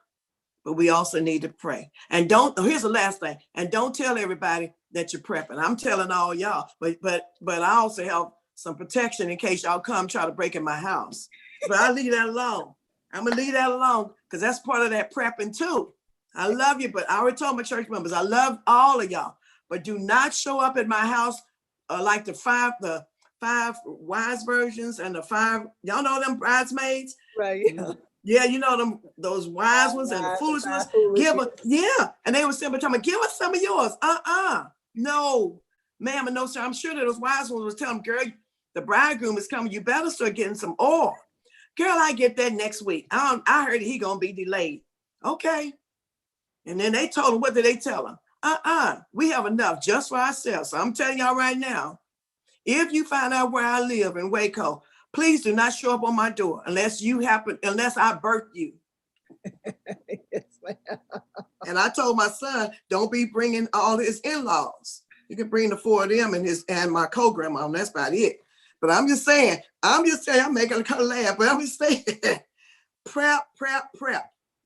but we also need to pray. And here's the last thing. And don't tell everybody that you're prepping. I'm telling all y'all, but I also have some protection in case y'all come try to break in my house. But I'll leave that alone. I'm gonna leave that alone because that's part of that prepping too. I love you, but I already told my church members, I love all of y'all, but do not show up at my house like the five wise virgins and the five, y'all know them bridesmaids? Right. Yeah. Yeah, you know them, those wise ones and the foolish ones. And they were simply telling me, give us some of yours. No, ma'am, and no, sir. I'm sure that those wise ones was telling them, girl, the bridegroom is coming. You better start getting some oil. Girl, I get that next week. I heard he gonna be delayed. Okay. And then they told him, what did they tell him? We have enough just for ourselves. So I'm telling y'all right now, if you find out where I live in Waco, please do not show up on my door unless I birthed you. Yes, and I told my son, don't be bringing all his in-laws. You can bring the four of them and my co-grandma, and that's about it. But I'm just saying, I'm making a kind of laugh, but I'm just saying, prep.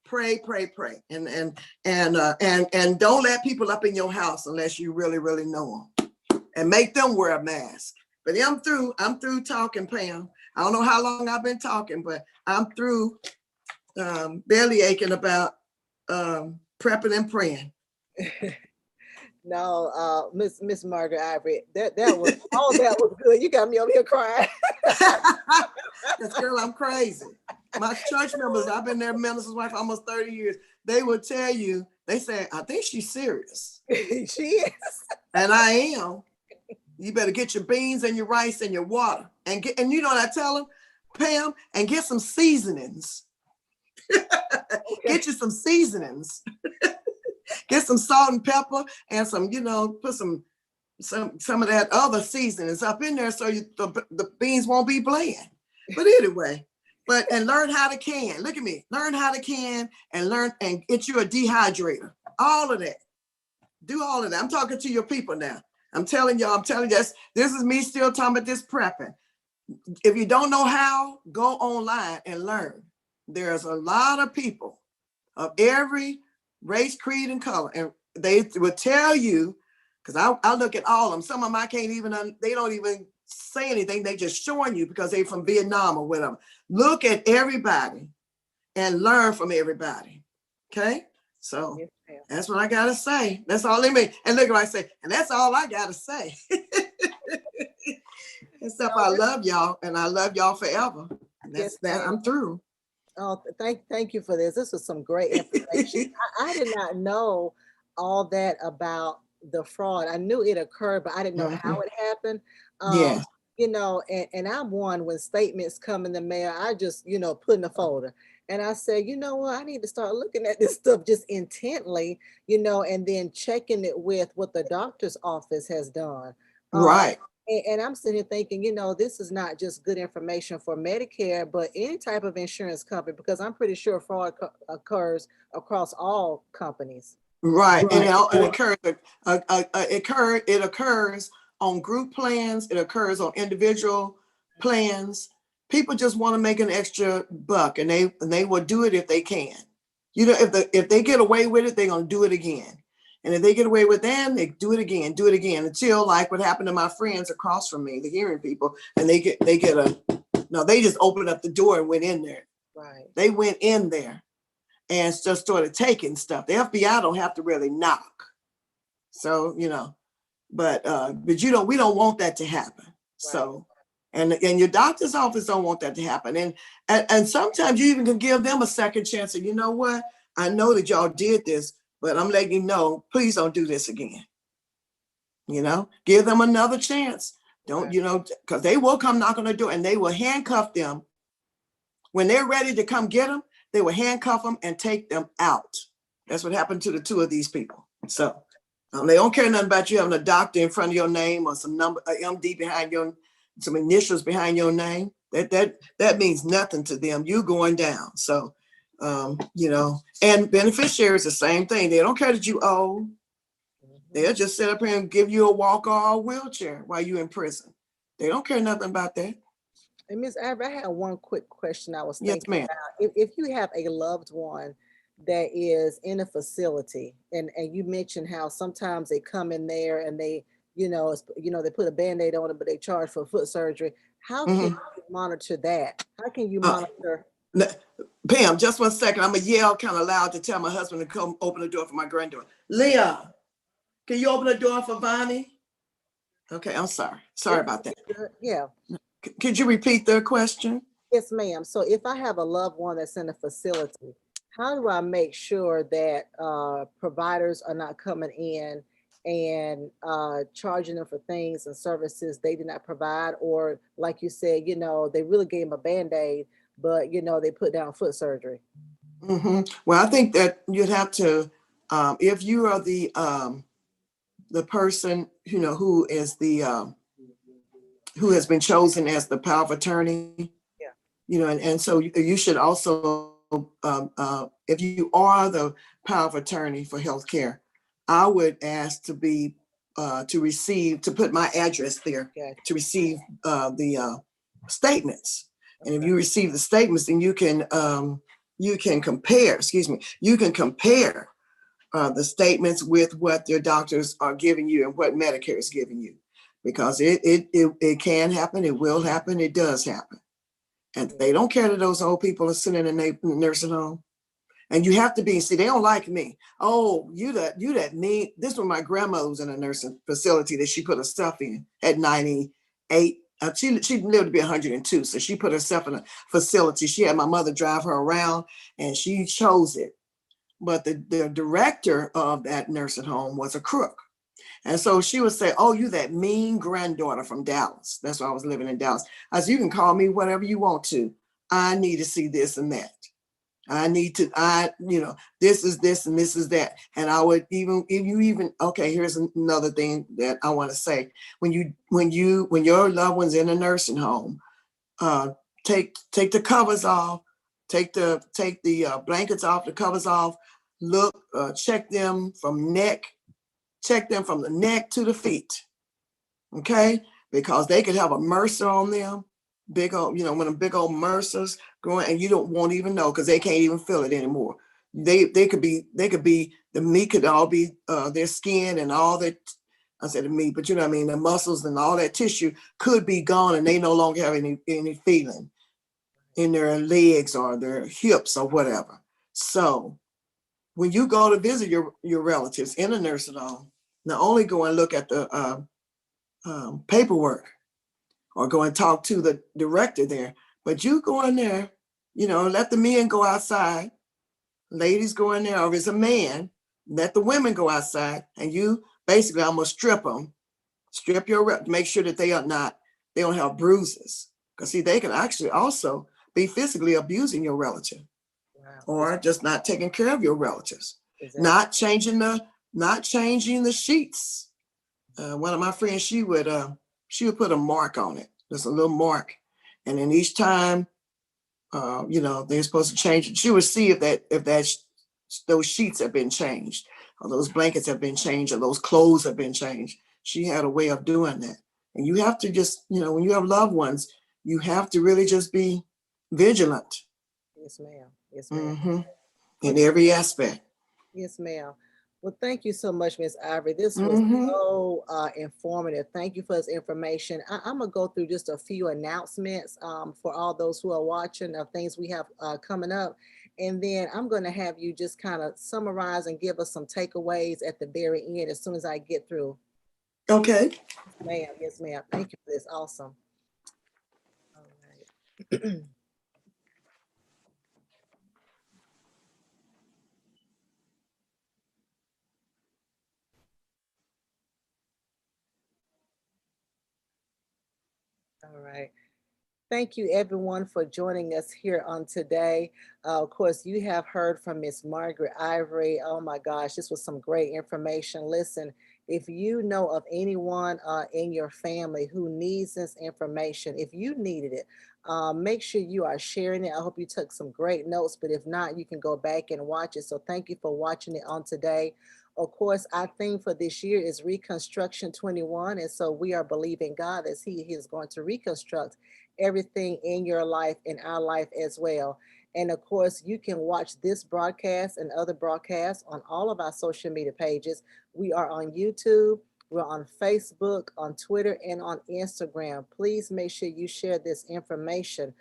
Pray. And don't let people up in your house unless you really, really know them. And make them wear a mask. But I'm through talking, Pam. I don't know how long I've been talking, but I'm through belly aching about prepping and praying. No, Miss Margaret Ivory, that was all that was good. You got me over here crying. Because girl, I'm crazy. My church members, I've been their minister's wife for almost 30 years. They will tell you, they say, I think she's serious. She is. And I am. You better get your beans and your rice and your water. And you know what I tell them, Pam, and get some seasonings. Okay. Get you some seasonings. Get some salt and pepper and some, put some of that other seasonings up in there so the beans won't be bland. But anyway, and learn how to can. Look at me. Learn how to can and learn and get you a dehydrator. All of that. Do all of that. I'm talking to your people now. I'm telling you, this is me still talking about this prepping. If you don't know how, go online and learn. There's a lot of people of every race, creed, and color. And they will tell you, because I look at all of them. Some of them I can't even, they don't even say anything. They just showing you because they're from Vietnam or whatever. Look at everybody and learn from everybody. Okay? So that's what I got to say. That's all they mean. And look what I say. And that's all I got to say. Except I love y'all and I love y'all forever. And that's that. I'm through. Oh, thank you for this. This was some great information. I did not know all that about the fraud. I knew it occurred, but I didn't know how it happened. Yeah. And I'm one, when statements come in the mail, I just, put in a folder. And I said, you know what, I need to start looking at this stuff just intently, and then checking it with what the doctor's office has done. Right. And I'm sitting here thinking, this is not just good information for Medicare, but any type of insurance company, because I'm pretty sure fraud occurs across all companies. Right. And it occurs on group plans. It occurs on individual plans. People just want to make an extra buck, and they will do it if they can. If they get away with it, they're going to do it again. And if they get away with them, they do it again, until like what happened to my friends across from me, the hearing people, and they just opened up the door and went in there. Right. They went in there and just started taking stuff. The FBI don't have to really knock. So, but we don't want that to happen. Right. So, and your doctor's office don't want that to happen. And sometimes you even can give them a second chance. And you know what? I know that y'all did this, but I'm letting you know, please don't do this again. Give them another chance. Don't, because they will come knock on the door and they will handcuff them. When they're ready to come get them, they will handcuff them and take them out. That's what happened to the two of these people. So they don't care nothing about you having a doctor in front of your name or some number, MD behind some initials behind your name. That means nothing to them. You going down. So, and beneficiaries, the same thing. They don't care that you owe. They'll just sit up here and give you a walker or a wheelchair while you're in prison. They don't care nothing about that. And Miss Ivory, I had one quick question I was Yes, thinking ma'am. about. If you have a loved one that is in a facility, and you mentioned how sometimes they come in there and they, they put a Band-Aid on it, but they charge for foot surgery. How can Mhm. you monitor that? How can you Uh, monitor? Pam, just one second. I'm gonna yell kind of loud to tell my husband to come open the door for my granddaughter. Leah, can you open the door for Bonnie? Okay, I'm sorry. Sorry It's about that. good. Yeah. Could you repeat the question? Yes, ma'am. So if I have a loved one that's in a facility, how do I make sure that providers are not coming in and charging them for things and services they did not provide? Or like you said, they really gave them a Band-Aid, but, they put down foot surgery. Well, I think that you'd have to, if you are the person, who is who has been chosen as the power of attorney, Yeah. and so you should also, if you are the power of attorney for healthcare, I would ask to be, to put my address there, Okay. to receive the statements. And if Okay. you receive the statements, then you can compare, you can compare the statements with what your doctors are giving you and what Medicare is giving you, because it can happen, it will happen, it does happen. And they don't care that those old people are sitting in a nursing home. And you have to be, see, they don't like me. Oh, you that mean. This was my grandmother was in a nursing facility that she put herself in at 98. She lived to be 102. So she put herself in a facility. She had my mother drive her around and she chose it. But the director of that nursing home was a crook. And so she would say, oh, you that mean granddaughter from Dallas. That's why I was living in Dallas. I said, you can call me whatever you want to. I need to see this and that. This is this and this is that. And I would okay, here's another thing that I want to say. When your loved one's in a nursing home, take the covers off, take the blankets off, the covers off, look, check them from the neck to the feet. Okay? Because they could have a MRSA on them, big old, one of big old MRSAs going, and you won't even know because they can't even feel it anymore. They could be, the meat could all be their skin and all that. I said the meat, but you know what I mean, the muscles and all that tissue could be gone and they no longer have any feeling in their legs or their hips or whatever. So when you go to visit your relatives in a nursing home, not only go and look at the paperwork or go and talk to the director there, but you go in there, let the men go outside, ladies go in there, or if it's a man, let the women go outside, and you basically almost strip them, make sure that they don't have bruises. Because see, they can actually also be physically abusing your relative. Wow. Or just not taking care of your relatives, Exactly. not changing the sheets. One of my friends, she would put a mark on it, just a little mark, and then each time, they're supposed to change it. She would see if those sheets have been changed, or those blankets have been changed, or those clothes have been changed. She had a way of doing that, and you have to just, when you have loved ones, you have to really just be vigilant. Yes, ma'am. Yes, ma'am. In every aspect. Yes, ma'am. Well, thank you so much, Miss Ivory. This was so informative. Thank you for this information. I'm going to go through just a few announcements for all those who are watching of things we have coming up. And then I'm going to have you just kind of summarize and give us some takeaways at the very end as soon as I get through. Okay. Ma'am. Yes, ma'am. Thank you for this. Awesome. All right. All right. Thank you, everyone, for joining us here on today. Of course, you have heard from Miss Margaret Ivory. Oh my gosh, this was some great information. Listen, if you know of anyone in your family who needs this information, if you needed it, make sure you are sharing it. I hope you took some great notes, but if not, you can go back and watch it. So thank you for watching it on today. Of course, our theme for this year is Reconstruction 21. And so we are believing God that He is going to reconstruct everything in your life, in our life as well. And of course, you can watch this broadcast and other broadcasts on all of our social media pages. We are on YouTube, we're on Facebook, on Twitter, and on Instagram. Please make sure you share this information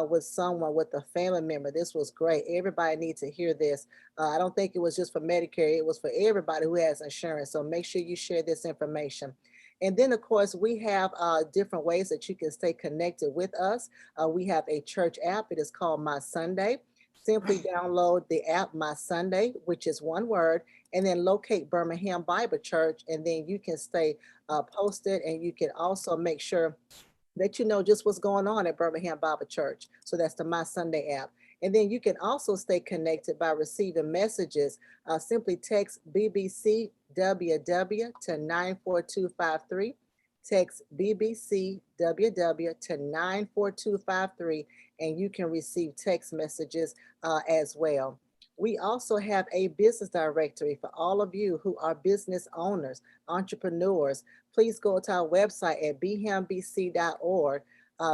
with someone, with a family member. This was great. Everybody needs to hear this. I don't think it was just for Medicare. It was for everybody who has insurance. So make sure you share this information. And then, of course, we have different ways that you can stay connected with us. We have a church app. It is called My Sunday. Simply download the app My Sunday, which is one word, and then locate Birmingham Bible Church, and then you can stay posted, and you can also make sure that you know just what's going on at Birmingham Bible Church. So that's the My Sunday app. And then you can also stay connected by receiving messages. Simply text BBCWW to 94253. Text BBCWW to 94253, and you can receive text messages as well. We also have a business directory for all of you who are business owners, entrepreneurs. Please go to our website at bhambc.org.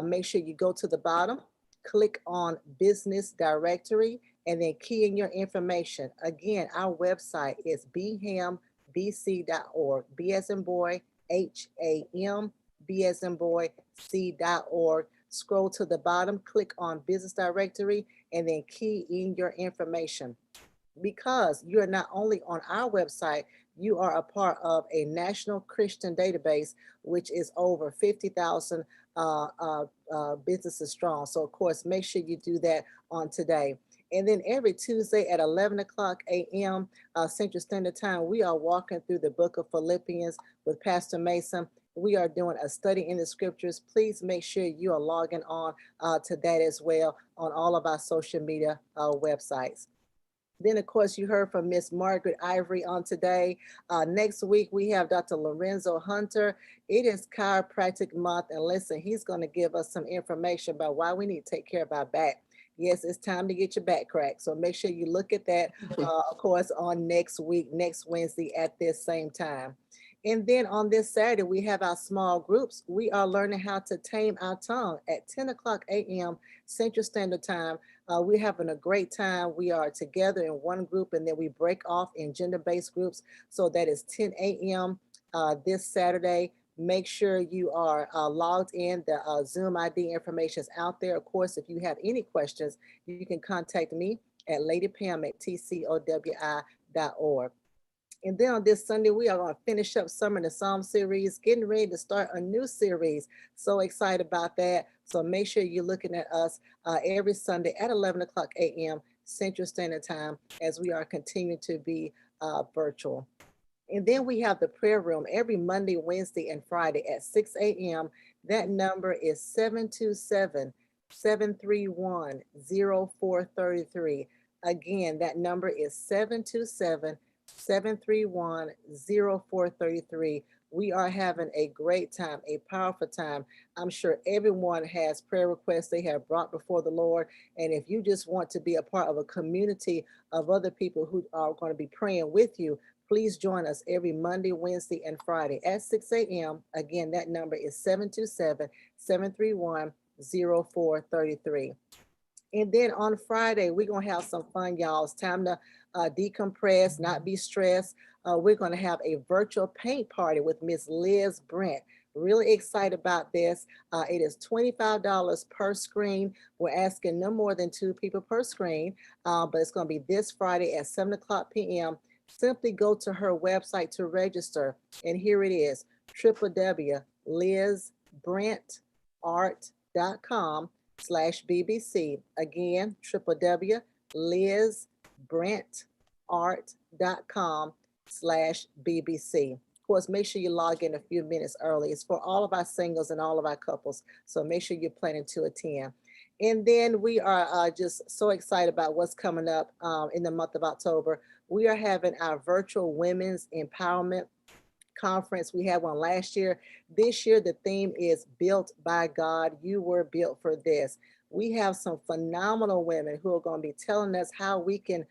Make sure you go to the bottom, click on business directory, and then key in your information. Again, our website is bhambc.org. B as in boy, HAM, B as in boy, C.org. Scroll to the bottom, click on business directory, and then key in your information. Because you're not only on our website, you are a part of a national Christian database, which is over 50,000 businesses strong. So of course, make sure you do that on today. And then every Tuesday at 11 o'clock a.m. Central Standard Time, we are walking through the book of Philippians with Pastor Mason. We are doing a study in the scriptures. Please make sure you are logging on to that as well on all of our social media websites. Then, of course, you heard from Miss Margaret Ivory on today. Next week, we have Dr. Lorenzo Hunter. It is chiropractic month. And listen, he's going to give us some information about why we need to take care of our back. Yes, it's time to get your back cracked. So make sure you look at that, of course, on next week, next Wednesday at this same time. And then on this Saturday, we have our small groups. We are learning how to tame our tongue at 10 o'clock a.m. Central Standard Time. We're having a great time. We are together in one group, and then we break off in gender-based groups. So that is 10 a.m. This Saturday. Make sure you are logged in. The Zoom ID information is out there. Of course, if you have any questions, you can contact me at ladypam@tcowi.org. And then on this Sunday, we are going to finish up Summer in the Psalm series, getting ready to start a new series. So excited about that. So make sure you're looking at us every Sunday at 11 o'clock a.m. Central Standard Time as we are continuing to be virtual. And then we have the prayer room every Monday, Wednesday, and Friday at 6 a.m. That number is 727-731-0433. Again, that number is 727-731-0433. We are having a great time, a powerful time. I'm sure everyone has prayer requests they have brought before the Lord. And if you just want to be a part of a community of other people who are going to be praying with you, please join us every Monday, Wednesday, and Friday at 6 a.m. Again, that number is 727-731-0433. And then on Friday, we're going to have some fun, y'all. It's time to decompress, not be stressed. We're going to have a virtual paint party with Miss Liz Brent. Really excited about this. It is $25 per screen. We're asking no more than 2 people per screen, but it's going to be this Friday at 7 o'clock p.m. Simply go to her website to register. And here it is, www.lizbrentart.com/BBC. Again, www.lizbrentart.com/BBC. Of course, make sure you log in a few minutes early. It's for all of our singles and all of our couples. So make sure you're planning to attend. And then we are just so excited about what's coming up in the month of October. We are having our virtual Women's Empowerment Conference. We had one last year. This year, the theme is Built by God. You were built for this. We have some phenomenal women who are going to be telling us how we can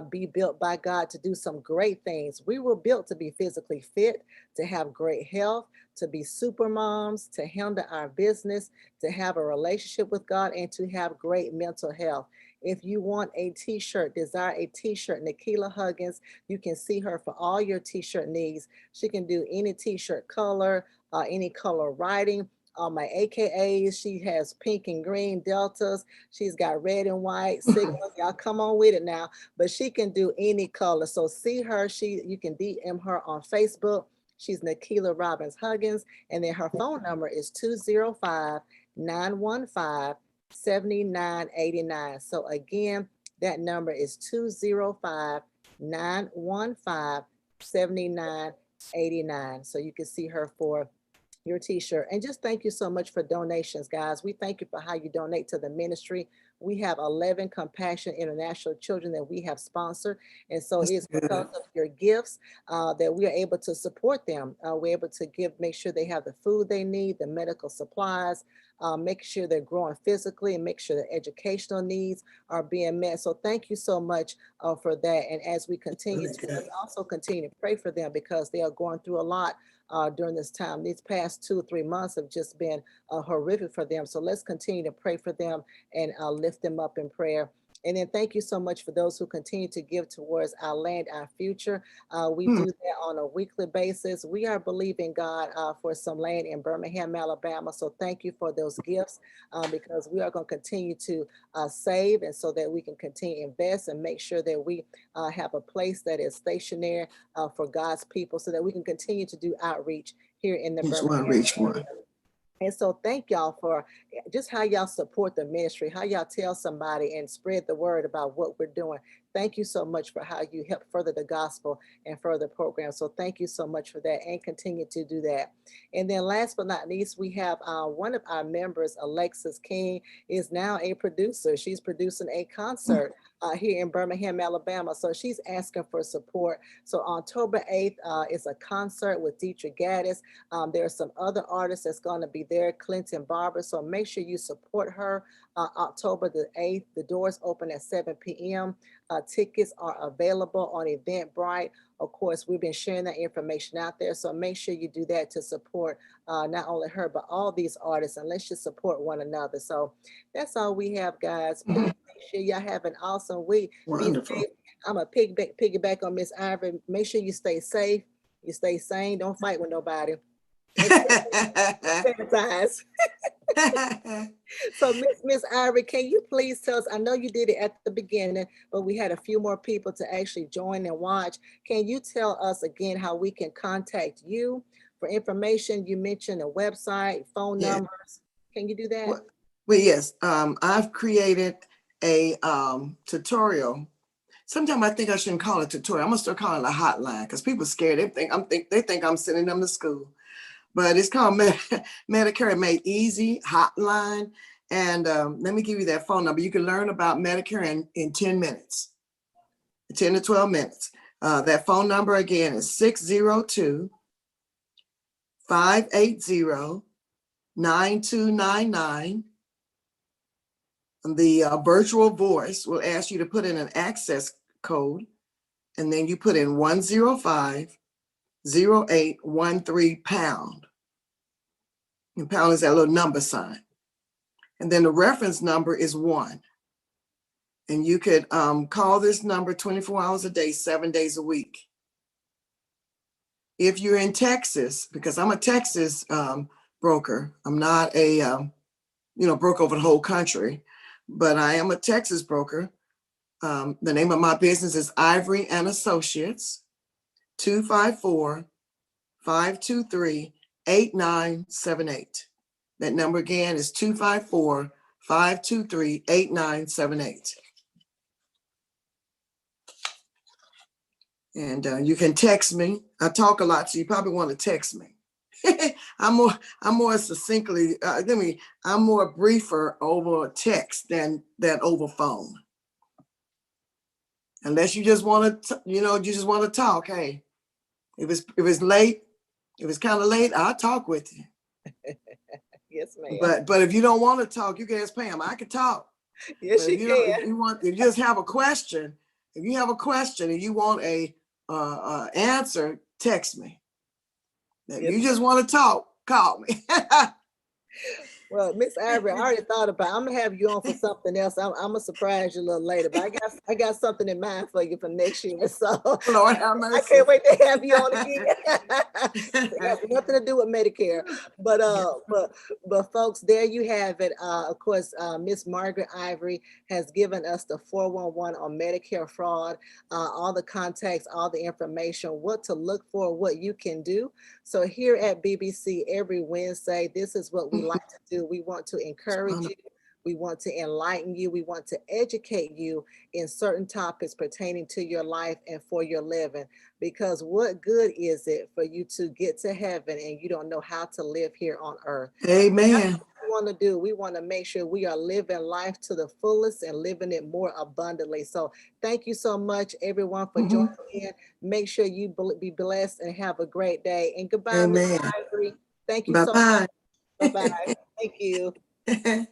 be built by God to do some great things. We were built to be physically fit, to have great health, to be super moms, to handle our business, to have a relationship with God, and to have great mental health. If you want a t-shirt, desire a t-shirt, Nikila Huggins, you can see her for all your t-shirt needs. She can do any t-shirt color, any color writing. My AKAs, she has pink and green deltas. She's got red and white signals. Y'all come on with it now. But she can do any color. So see her. You can DM her on Facebook. She's Nikila Robbins Huggins. And then her phone number is 205-915-7989. So again, that number is 205-915-7989. So you can see her for your t-shirt. And just thank you so much for donations, guys. We thank you for how you donate to the ministry. We have 11 Compassion International children that we have sponsored. And so it's because of your gifts that we are able to support them. We're able to make sure they have the food they need, the medical supplies, make sure they're growing physically, and make sure their educational needs are being met. So thank you so much for that. And as we continue to also continue to pray for them, because they are going through a lot during this time. These past 2 or 3 months have just been horrific for them. So let's continue to pray for them and lift them up in prayer. And then thank you so much for those who continue to give towards our land, our future. We do that on a weekly basis. We are believing God for some land in Birmingham, Alabama. So thank you for those gifts because we are going to continue to save, and so that we can continue to invest and make sure that we have a place that is stationary for God's people, so that we can continue to do outreach here in the Birmingham area. And so thank y'all for just how y'all support the ministry, how y'all tell somebody and spread the word about what we're doing. Thank you so much for how you help further the gospel and further programs. So thank you so much for that, and continue to do that. And then last but not least, we have one of our members, Alexis King, is now a producer. She's producing a concert here in Birmingham, Alabama. So she's asking for support. So October 8th is a concert with Dietrich Gaddis. There are some other artists that's going to be there, Clinton Barber. So make sure you support her. October the 8th, the doors open at 7 p.m. Tickets are available on Eventbrite. Of course, we've been sharing that information out there. So make sure you do that to support not only her, but all these artists, and let's just support one another. So that's all we have, guys. Please make sure y'all have an awesome week. Wonderful. I'm a piggyback on Miss Ivory. Make sure you stay safe, you stay sane, don't fight with nobody. Sanitize. So Miss Ivory, can you please tell us, I know you did it at the beginning, but we had a few more people to actually join and watch. Can you tell us again how we can contact you for information? You mentioned a website, phone numbers. Can you do that? Well, yes. I've created a tutorial. Sometimes I think I shouldn't call it tutorial. I'm gonna start calling it a hotline, because people are scared. They think I'm sending them to school. But it's called Medicare Made Easy Hotline. And let me give you that phone number. You can learn about Medicare in 10 minutes, 10 to 12 minutes. That phone number again is 602-580-9299. The virtual voice will ask you to put in an access code, and then you put in 105-0813#. And pound is that little number sign. And then the reference number is 1. And you could call this number 24 hours a day, 7 days a week. If you're in Texas, because I'm a Texas broker, I'm not a broker over the whole country, but I am a Texas broker. The name of my business is Ivory and Associates, 254-523-8978. That number again is 254-523-8978. And you can text me. I talk a lot, so you probably want to text me. I'm more succinctly, I'm more briefer over text than over phone. Unless you just want to, you just want to talk. Hey, if it's late, if it's kind of late, I'll talk with you. Yes, ma'am. But if you don't want to talk, you can ask Pam. I can talk. Yes, But she if you don't, can. if you just have a question, if you have a question and you want a answer, text me. If Yes. you just want to talk, call me. Well, Miss Ivory, I already thought about. I'm gonna have you on for something else. I'm gonna surprise you a little later, but I got something in mind for you for next year. So Lord have I mercy. can't wait to have you on again. It has nothing to do with Medicare, but folks, there you have it. Of course, Miss Margaret Ivory has given us the 411 on Medicare fraud, all the contacts, all the information, what to look for, what you can do. So here at BBC every Wednesday, this is what we like to do. We want to encourage you. We want to enlighten you. We want to educate you in certain topics pertaining to your life and for your living. Because what good is it for you to get to heaven and you don't know how to live here on earth? Amen. We want to do. We want to make sure we are living life to the fullest and living it more abundantly. So thank you so much, everyone, for joining in. Make sure you be blessed and have a great day. And goodbye, Miss Amen. Ivory. Thank you so Bye-bye. much. Bye-bye. Thank you.